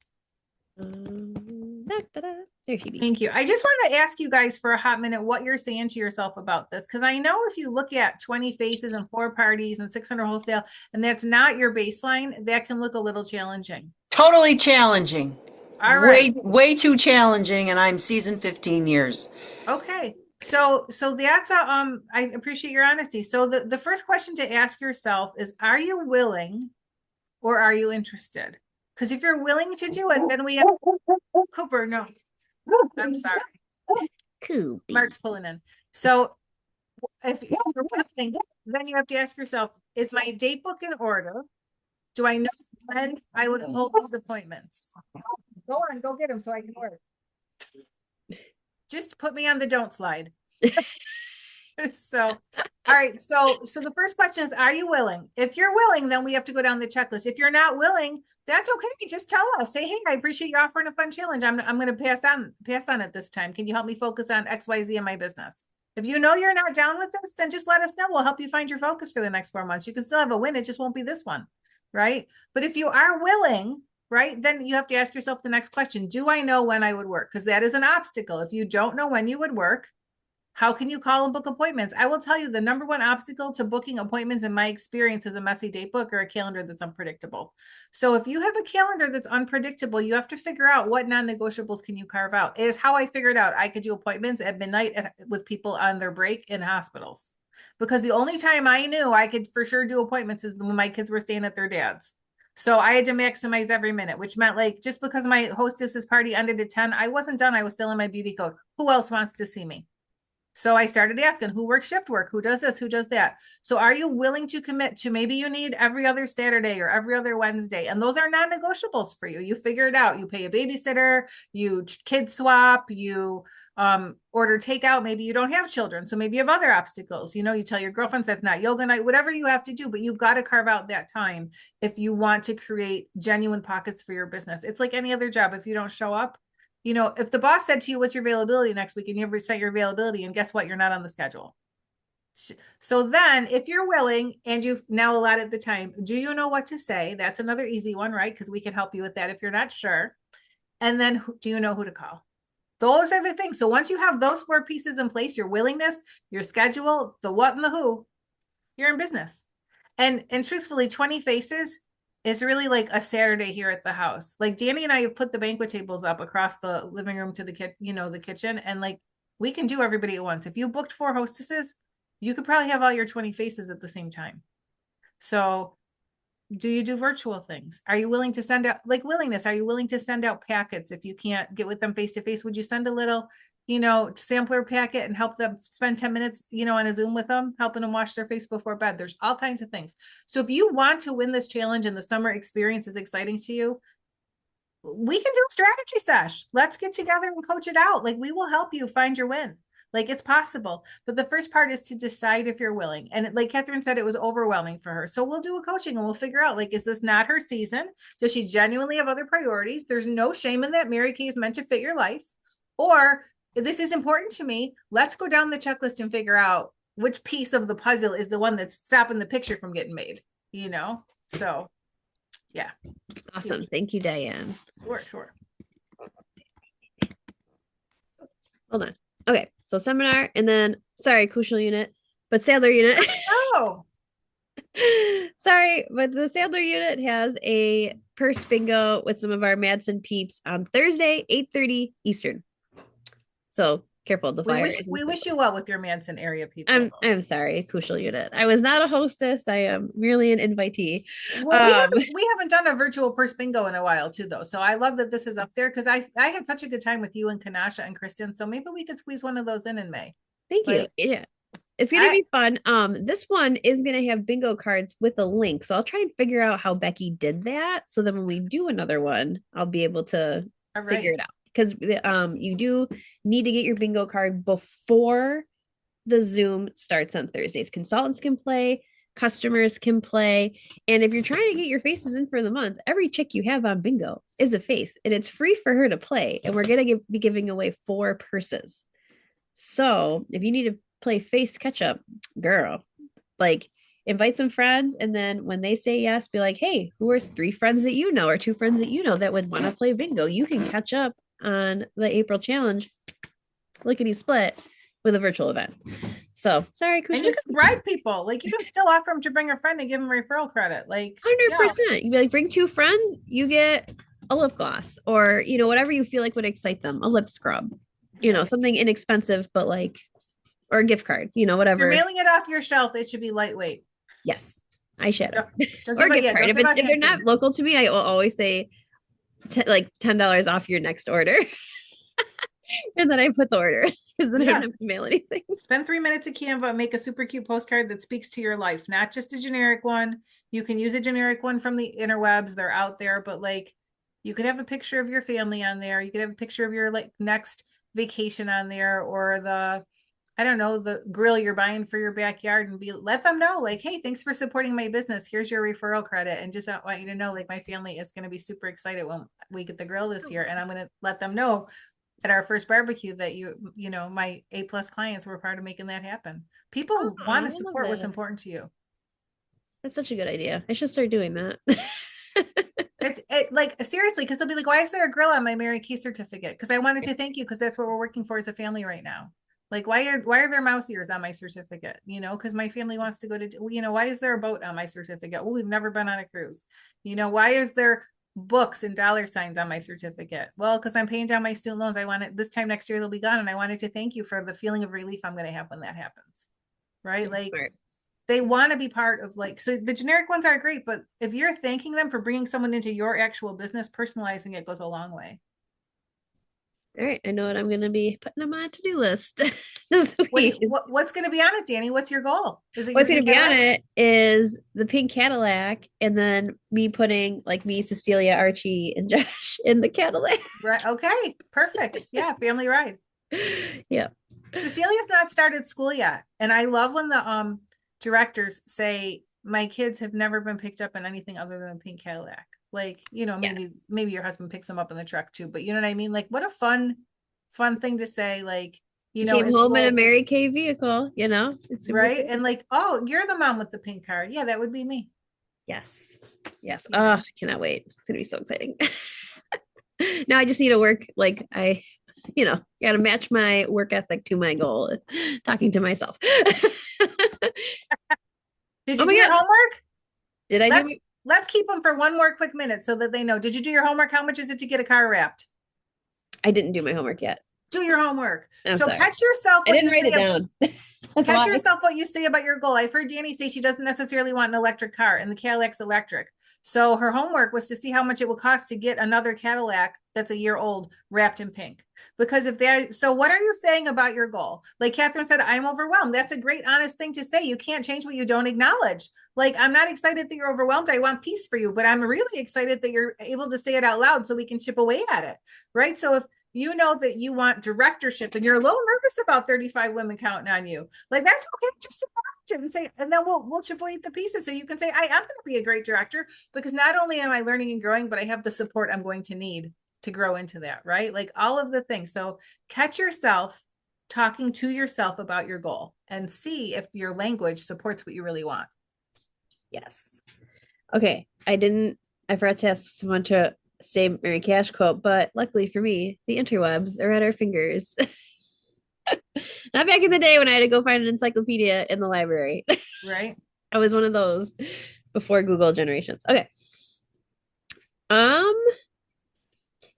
S2: There she be.
S1: Thank you. I just want to ask you guys for a hot minute what you're saying to yourself about this, because I know if you look at 20 faces and 4 parties and 600 wholesale, and that's not your baseline, that can look a little challenging.
S3: Totally challenging.
S1: All right.
S3: Way too challenging, and I'm seasoned 15 years.
S1: Okay. So that's I appreciate your honesty. So the first question to ask yourself is, are you willing or are you interested? Because if you're willing to do it, then we have Cooper. No, I'm sorry.
S2: Cool.
S1: Mark's pulling in. So if you're listening, then you have to ask yourself, is my date book in order? Do I know when I would hold these appointments? Go on, go get them so I can work. Just put me on the don't slide. So, all right. So the first question is, are you willing? If you're willing, then we have to go down the checklist. If you're not willing, that's okay. Just tell us. Say, hey, I appreciate you offering a fun challenge. I'm going to pass on it this time. Can you help me focus on XYZ in my business? If you know you're not down with this, then just let us know. We'll help you find your focus for the next 4 months. You can still have a win. It just won't be this one, right? But if you are willing, right, then you have to ask yourself the next question. Do I know when I would work? Because that is an obstacle. If you don't know when you would work, how can you call and book appointments? I will tell you the number one obstacle to booking appointments in my experience is a messy date book or a calendar that's unpredictable. So if you have a calendar that's unpredictable, you have to figure out what non-negotiables can you carve out. It is how I figured out I could do appointments at midnight with people on their break in hospitals. Because the only time I knew I could for sure do appointments is when my kids were staying at their dad's. So I had to maximize every minute, which meant like, just because my hostess's party ended at 10, I wasn't done. I was still in my beauty code. Who else wants to see me? So I started asking who works shift work, who does this, who does that. So are you willing to commit to maybe you need every other Saturday or every other Wednesday? And those are non-negotiables for you. You figure it out. You pay a babysitter, you kid swap, you order takeout. Maybe you don't have children. So maybe you have other obstacles. You know, you tell your girlfriends that's not yoga night, whatever you have to do, but you've got to carve out that time if you want to create genuine pockets for your business. It's like any other job. If you don't show up, you know, if the boss said to you, what's your availability next week? And you ever set your availability and guess what? You're not on the schedule. So then if you're willing and you've now allotted the time, do you know what to say? That's another easy one, right? Because we can help you with that if you're not sure. And then do you know who to call? Those are the things. So once you have those 4 pieces in place, your willingness, your schedule, the what and the who, you're in business. And truthfully, 20 faces is really like a Saturday here at the house. Like Danny and I have put the banquet tables up across the living room to the the kitchen, and like we can do everybody at once. If you booked 4 hostesses, you could probably have all your 20 faces at the same time. So do you do virtual things? Are you willing to send out, like willingness? Are you willing to send out packets if you can't get with them face to face? Would you send a little, sampler packet and help them spend 10 minutes, on a Zoom with them, helping them wash their face before bed? There's all kinds of things. So if you want to win this challenge and the summer experience is exciting to you, we can do a strategy sesh. Let's get together and coach it out. Like we will help you find your win. Like it's possible. But the first part is to decide if you're willing. And like Catherine said, it was overwhelming for her. So we'll do a coaching and we'll figure out, like, is this not her season? Does she genuinely have other priorities? There's no shame in that. Mary Kay is meant to fit your life. Or this is important to me. Let's go down the checklist and figure out which piece of the puzzle is the one that's stopping the picture from getting made, So yeah.
S2: Awesome. Thank you, Diane.
S1: Sure.
S2: Hold on. Okay. So seminar and then, sorry, crucial unit, but Sadler unit.
S1: Oh.
S2: Sorry, but the Sadler unit has a purse bingo with some of our Madsen peeps on Thursday, 8:30 Eastern. So careful, the flyer.
S1: We wish you well with your Manson area people.
S2: I'm sorry, crucial unit. I was not a hostess. I am merely an invitee.
S1: Well, we haven't done a virtual purse bingo in a while too, though. So I love that this is up there because I had such a good time with you and Kanasha and Kristen. So maybe we could squeeze one of those in May.
S2: Thank you. Yeah. It's gonna be fun. This one is gonna have bingo cards with a link. So I'll try and figure out how Becky did that. So then when we do another one, I'll be able to figure it out. Because you do need to get your bingo card before the Zoom starts on Thursdays. Consultants can play, customers can play. And if you're trying to get your faces in for the month, every chick you have on bingo is a face and it's free for her to play. And we're going to be giving away 4 purses. So if you need to play face catch up, girl, like invite some friends. And then when they say yes, be like, hey, who are 3 friends that you know or 2 friends that you know that would want to play bingo? You can catch up on the April challenge, lickety split, with a virtual event. So sorry,
S1: and you can bribe people. Like you can still offer them to bring a friend and give them referral credit. Like
S2: 100%. You be like, bring 2 friends, you get a lip gloss or whatever you feel like would excite them, a lip scrub, something inexpensive, but like, or a gift card, whatever.
S1: If you're mailing it off your shelf, it should be lightweight.
S2: Yes, eyeshadow
S1: or
S2: a gift card. If they're not local to me, I will always say like $10 off your next order. And then I put the order because then I don't have to mail anything.
S1: Spend 3 minutes at Canva, make a super cute postcard that speaks to your life, not just a generic one. You can use a generic one from the interwebs. They're out there, but like you could have a picture of your family on there. You could have a picture of your like next vacation on there, or the grill you're buying for your backyard, and let them know like, hey, thanks for supporting my business. Here's your referral credit. And just want you to know, like my family is going to be super excited when we get the grill this year. And I'm going to let them know at our first barbecue that my A+ clients were part of making that happen. People want to support what's important to you.
S2: That's such a good idea. I should start doing that.
S1: It's like seriously, because they'll be like, why is there a grill on my Mary Kay certificate? Because I wanted to thank you because that's what we're working for as a family right now. Like, why are there mouse ears on my certificate? Because my family wants to go to, why is there a boat on my certificate? Well, we've never been on a cruise. Why is there books and dollar signs on my certificate? Well, because I'm paying down my student loans. I want it this time next year, they'll be gone. And I wanted to thank you for the feeling of relief I'm going to have when that happens. Right. Like they want to be part of so the generic ones are great, but if you're thanking them for bringing someone into your actual business, personalizing it goes a long way.
S2: All right. I know what I'm going to be putting on my to-do list. this week.
S1: What's going to be on it, Danny? What's your goal? Is it
S2: What's
S1: your
S2: going to
S1: pink
S2: be on
S1: Cadillac?
S2: it is the pink Cadillac, and then me putting like me, Cecilia, Archie, and Josh in the Cadillac.
S1: Right. Okay. Perfect. Yeah. Family ride.
S2: Yeah.
S1: Cecilia's not started school yet. And I love when the directors say, my kids have never been picked up in anything other than a pink Cadillac. Like, maybe your husband picks them up in the truck too, but you know what I mean? Like, what a fun thing to say. Like,
S2: You came
S1: it's
S2: home in a
S1: like,
S2: Mary Kay vehicle, it's super
S1: right.
S2: cool.
S1: And like, oh, you're the mom with the pink car. Yeah, that would be me.
S2: Yes. Yes.
S1: You know?
S2: Oh, I cannot wait. It's gonna be so exciting. Now I just need to work like gotta match my work ethic to my goal. Talking to myself.
S1: Did
S2: Oh
S1: you
S2: my
S1: do your
S2: God.
S1: homework?
S2: Did I
S1: Let's
S2: do
S1: let's keep them for one more quick minute so that they know. Did you do your homework? How much is it to get a car wrapped?
S2: I didn't do my homework yet.
S1: Do your homework.
S2: I'm
S1: So
S2: sorry.
S1: catch yourself
S2: I
S1: what
S2: didn't
S1: you
S2: write it
S1: say.
S2: down. That's
S1: Catch
S2: why.
S1: yourself what you say about your goal. I've heard Danny say she doesn't necessarily want an electric car, and the Cadillac's electric. So her homework was to see how much it would cost to get another Cadillac that's a year old wrapped in pink. Because so what are you saying about your goal? Like Catherine said, I'm overwhelmed. That's a great, honest thing to say. You can't change what you don't acknowledge. Like, I'm not excited that you're overwhelmed. I want peace for you, but I'm really excited that you're able to say it out loud so we can chip away at it. Right. So if you know that you want directorship and you're a little nervous about 35 women counting on you, like, that's okay. Just acknowledge it and say, and then we'll chip away at the pieces. So you can say, I am going to be a great director because not only am I learning and growing, but I have the support I'm going to need to grow into that, right? Like all of the things. So catch yourself talking to yourself about your goal and see if your language supports what you really want.
S2: Yes. Okay. I forgot to ask someone to say Mary Cash quote, but luckily for me, the interwebs are at our fingers. Not back in the day when I had to go find an encyclopedia in the library.
S1: Right.
S2: I was one of those before Google generations. Okay.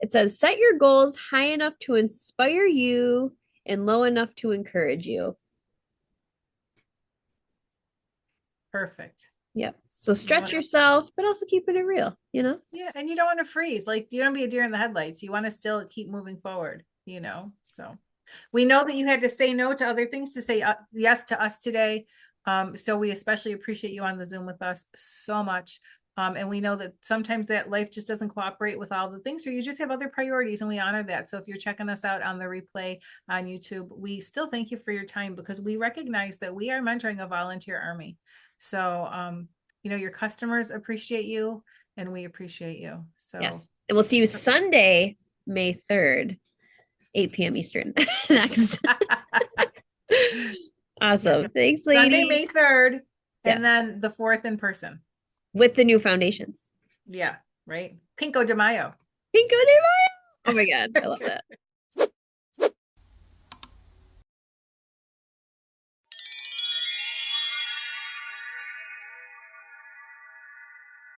S2: It says set your goals high enough to inspire you and low enough to encourage you.
S1: – Perfect.
S2: Yep. So stretch yourself, but also keeping it real,
S1: Yeah. And you don't want to freeze. Like, you don't be a deer in the headlights. You want to still keep moving forward, so we know that you had to say no to other things to say yes to us today. So we especially appreciate you on the Zoom with us so much. And we know that sometimes that life just doesn't cooperate with all the things, or you just have other priorities, and we honor that. So if you're checking us out on the replay on YouTube, we still thank you for your time because we recognize that we are mentoring a volunteer army. So, your customers appreciate you and we appreciate you. So
S2: yes. And we'll see you Sunday, May 3rd, 8 p.m. Eastern next. Awesome. Thanks, lady.
S1: Sunday, May 3rd, and then the 4th in person.
S2: With the new foundations.
S1: Yeah, right. Pinko de Mayo.
S2: Pinko de Mayo. Oh my God. I love that.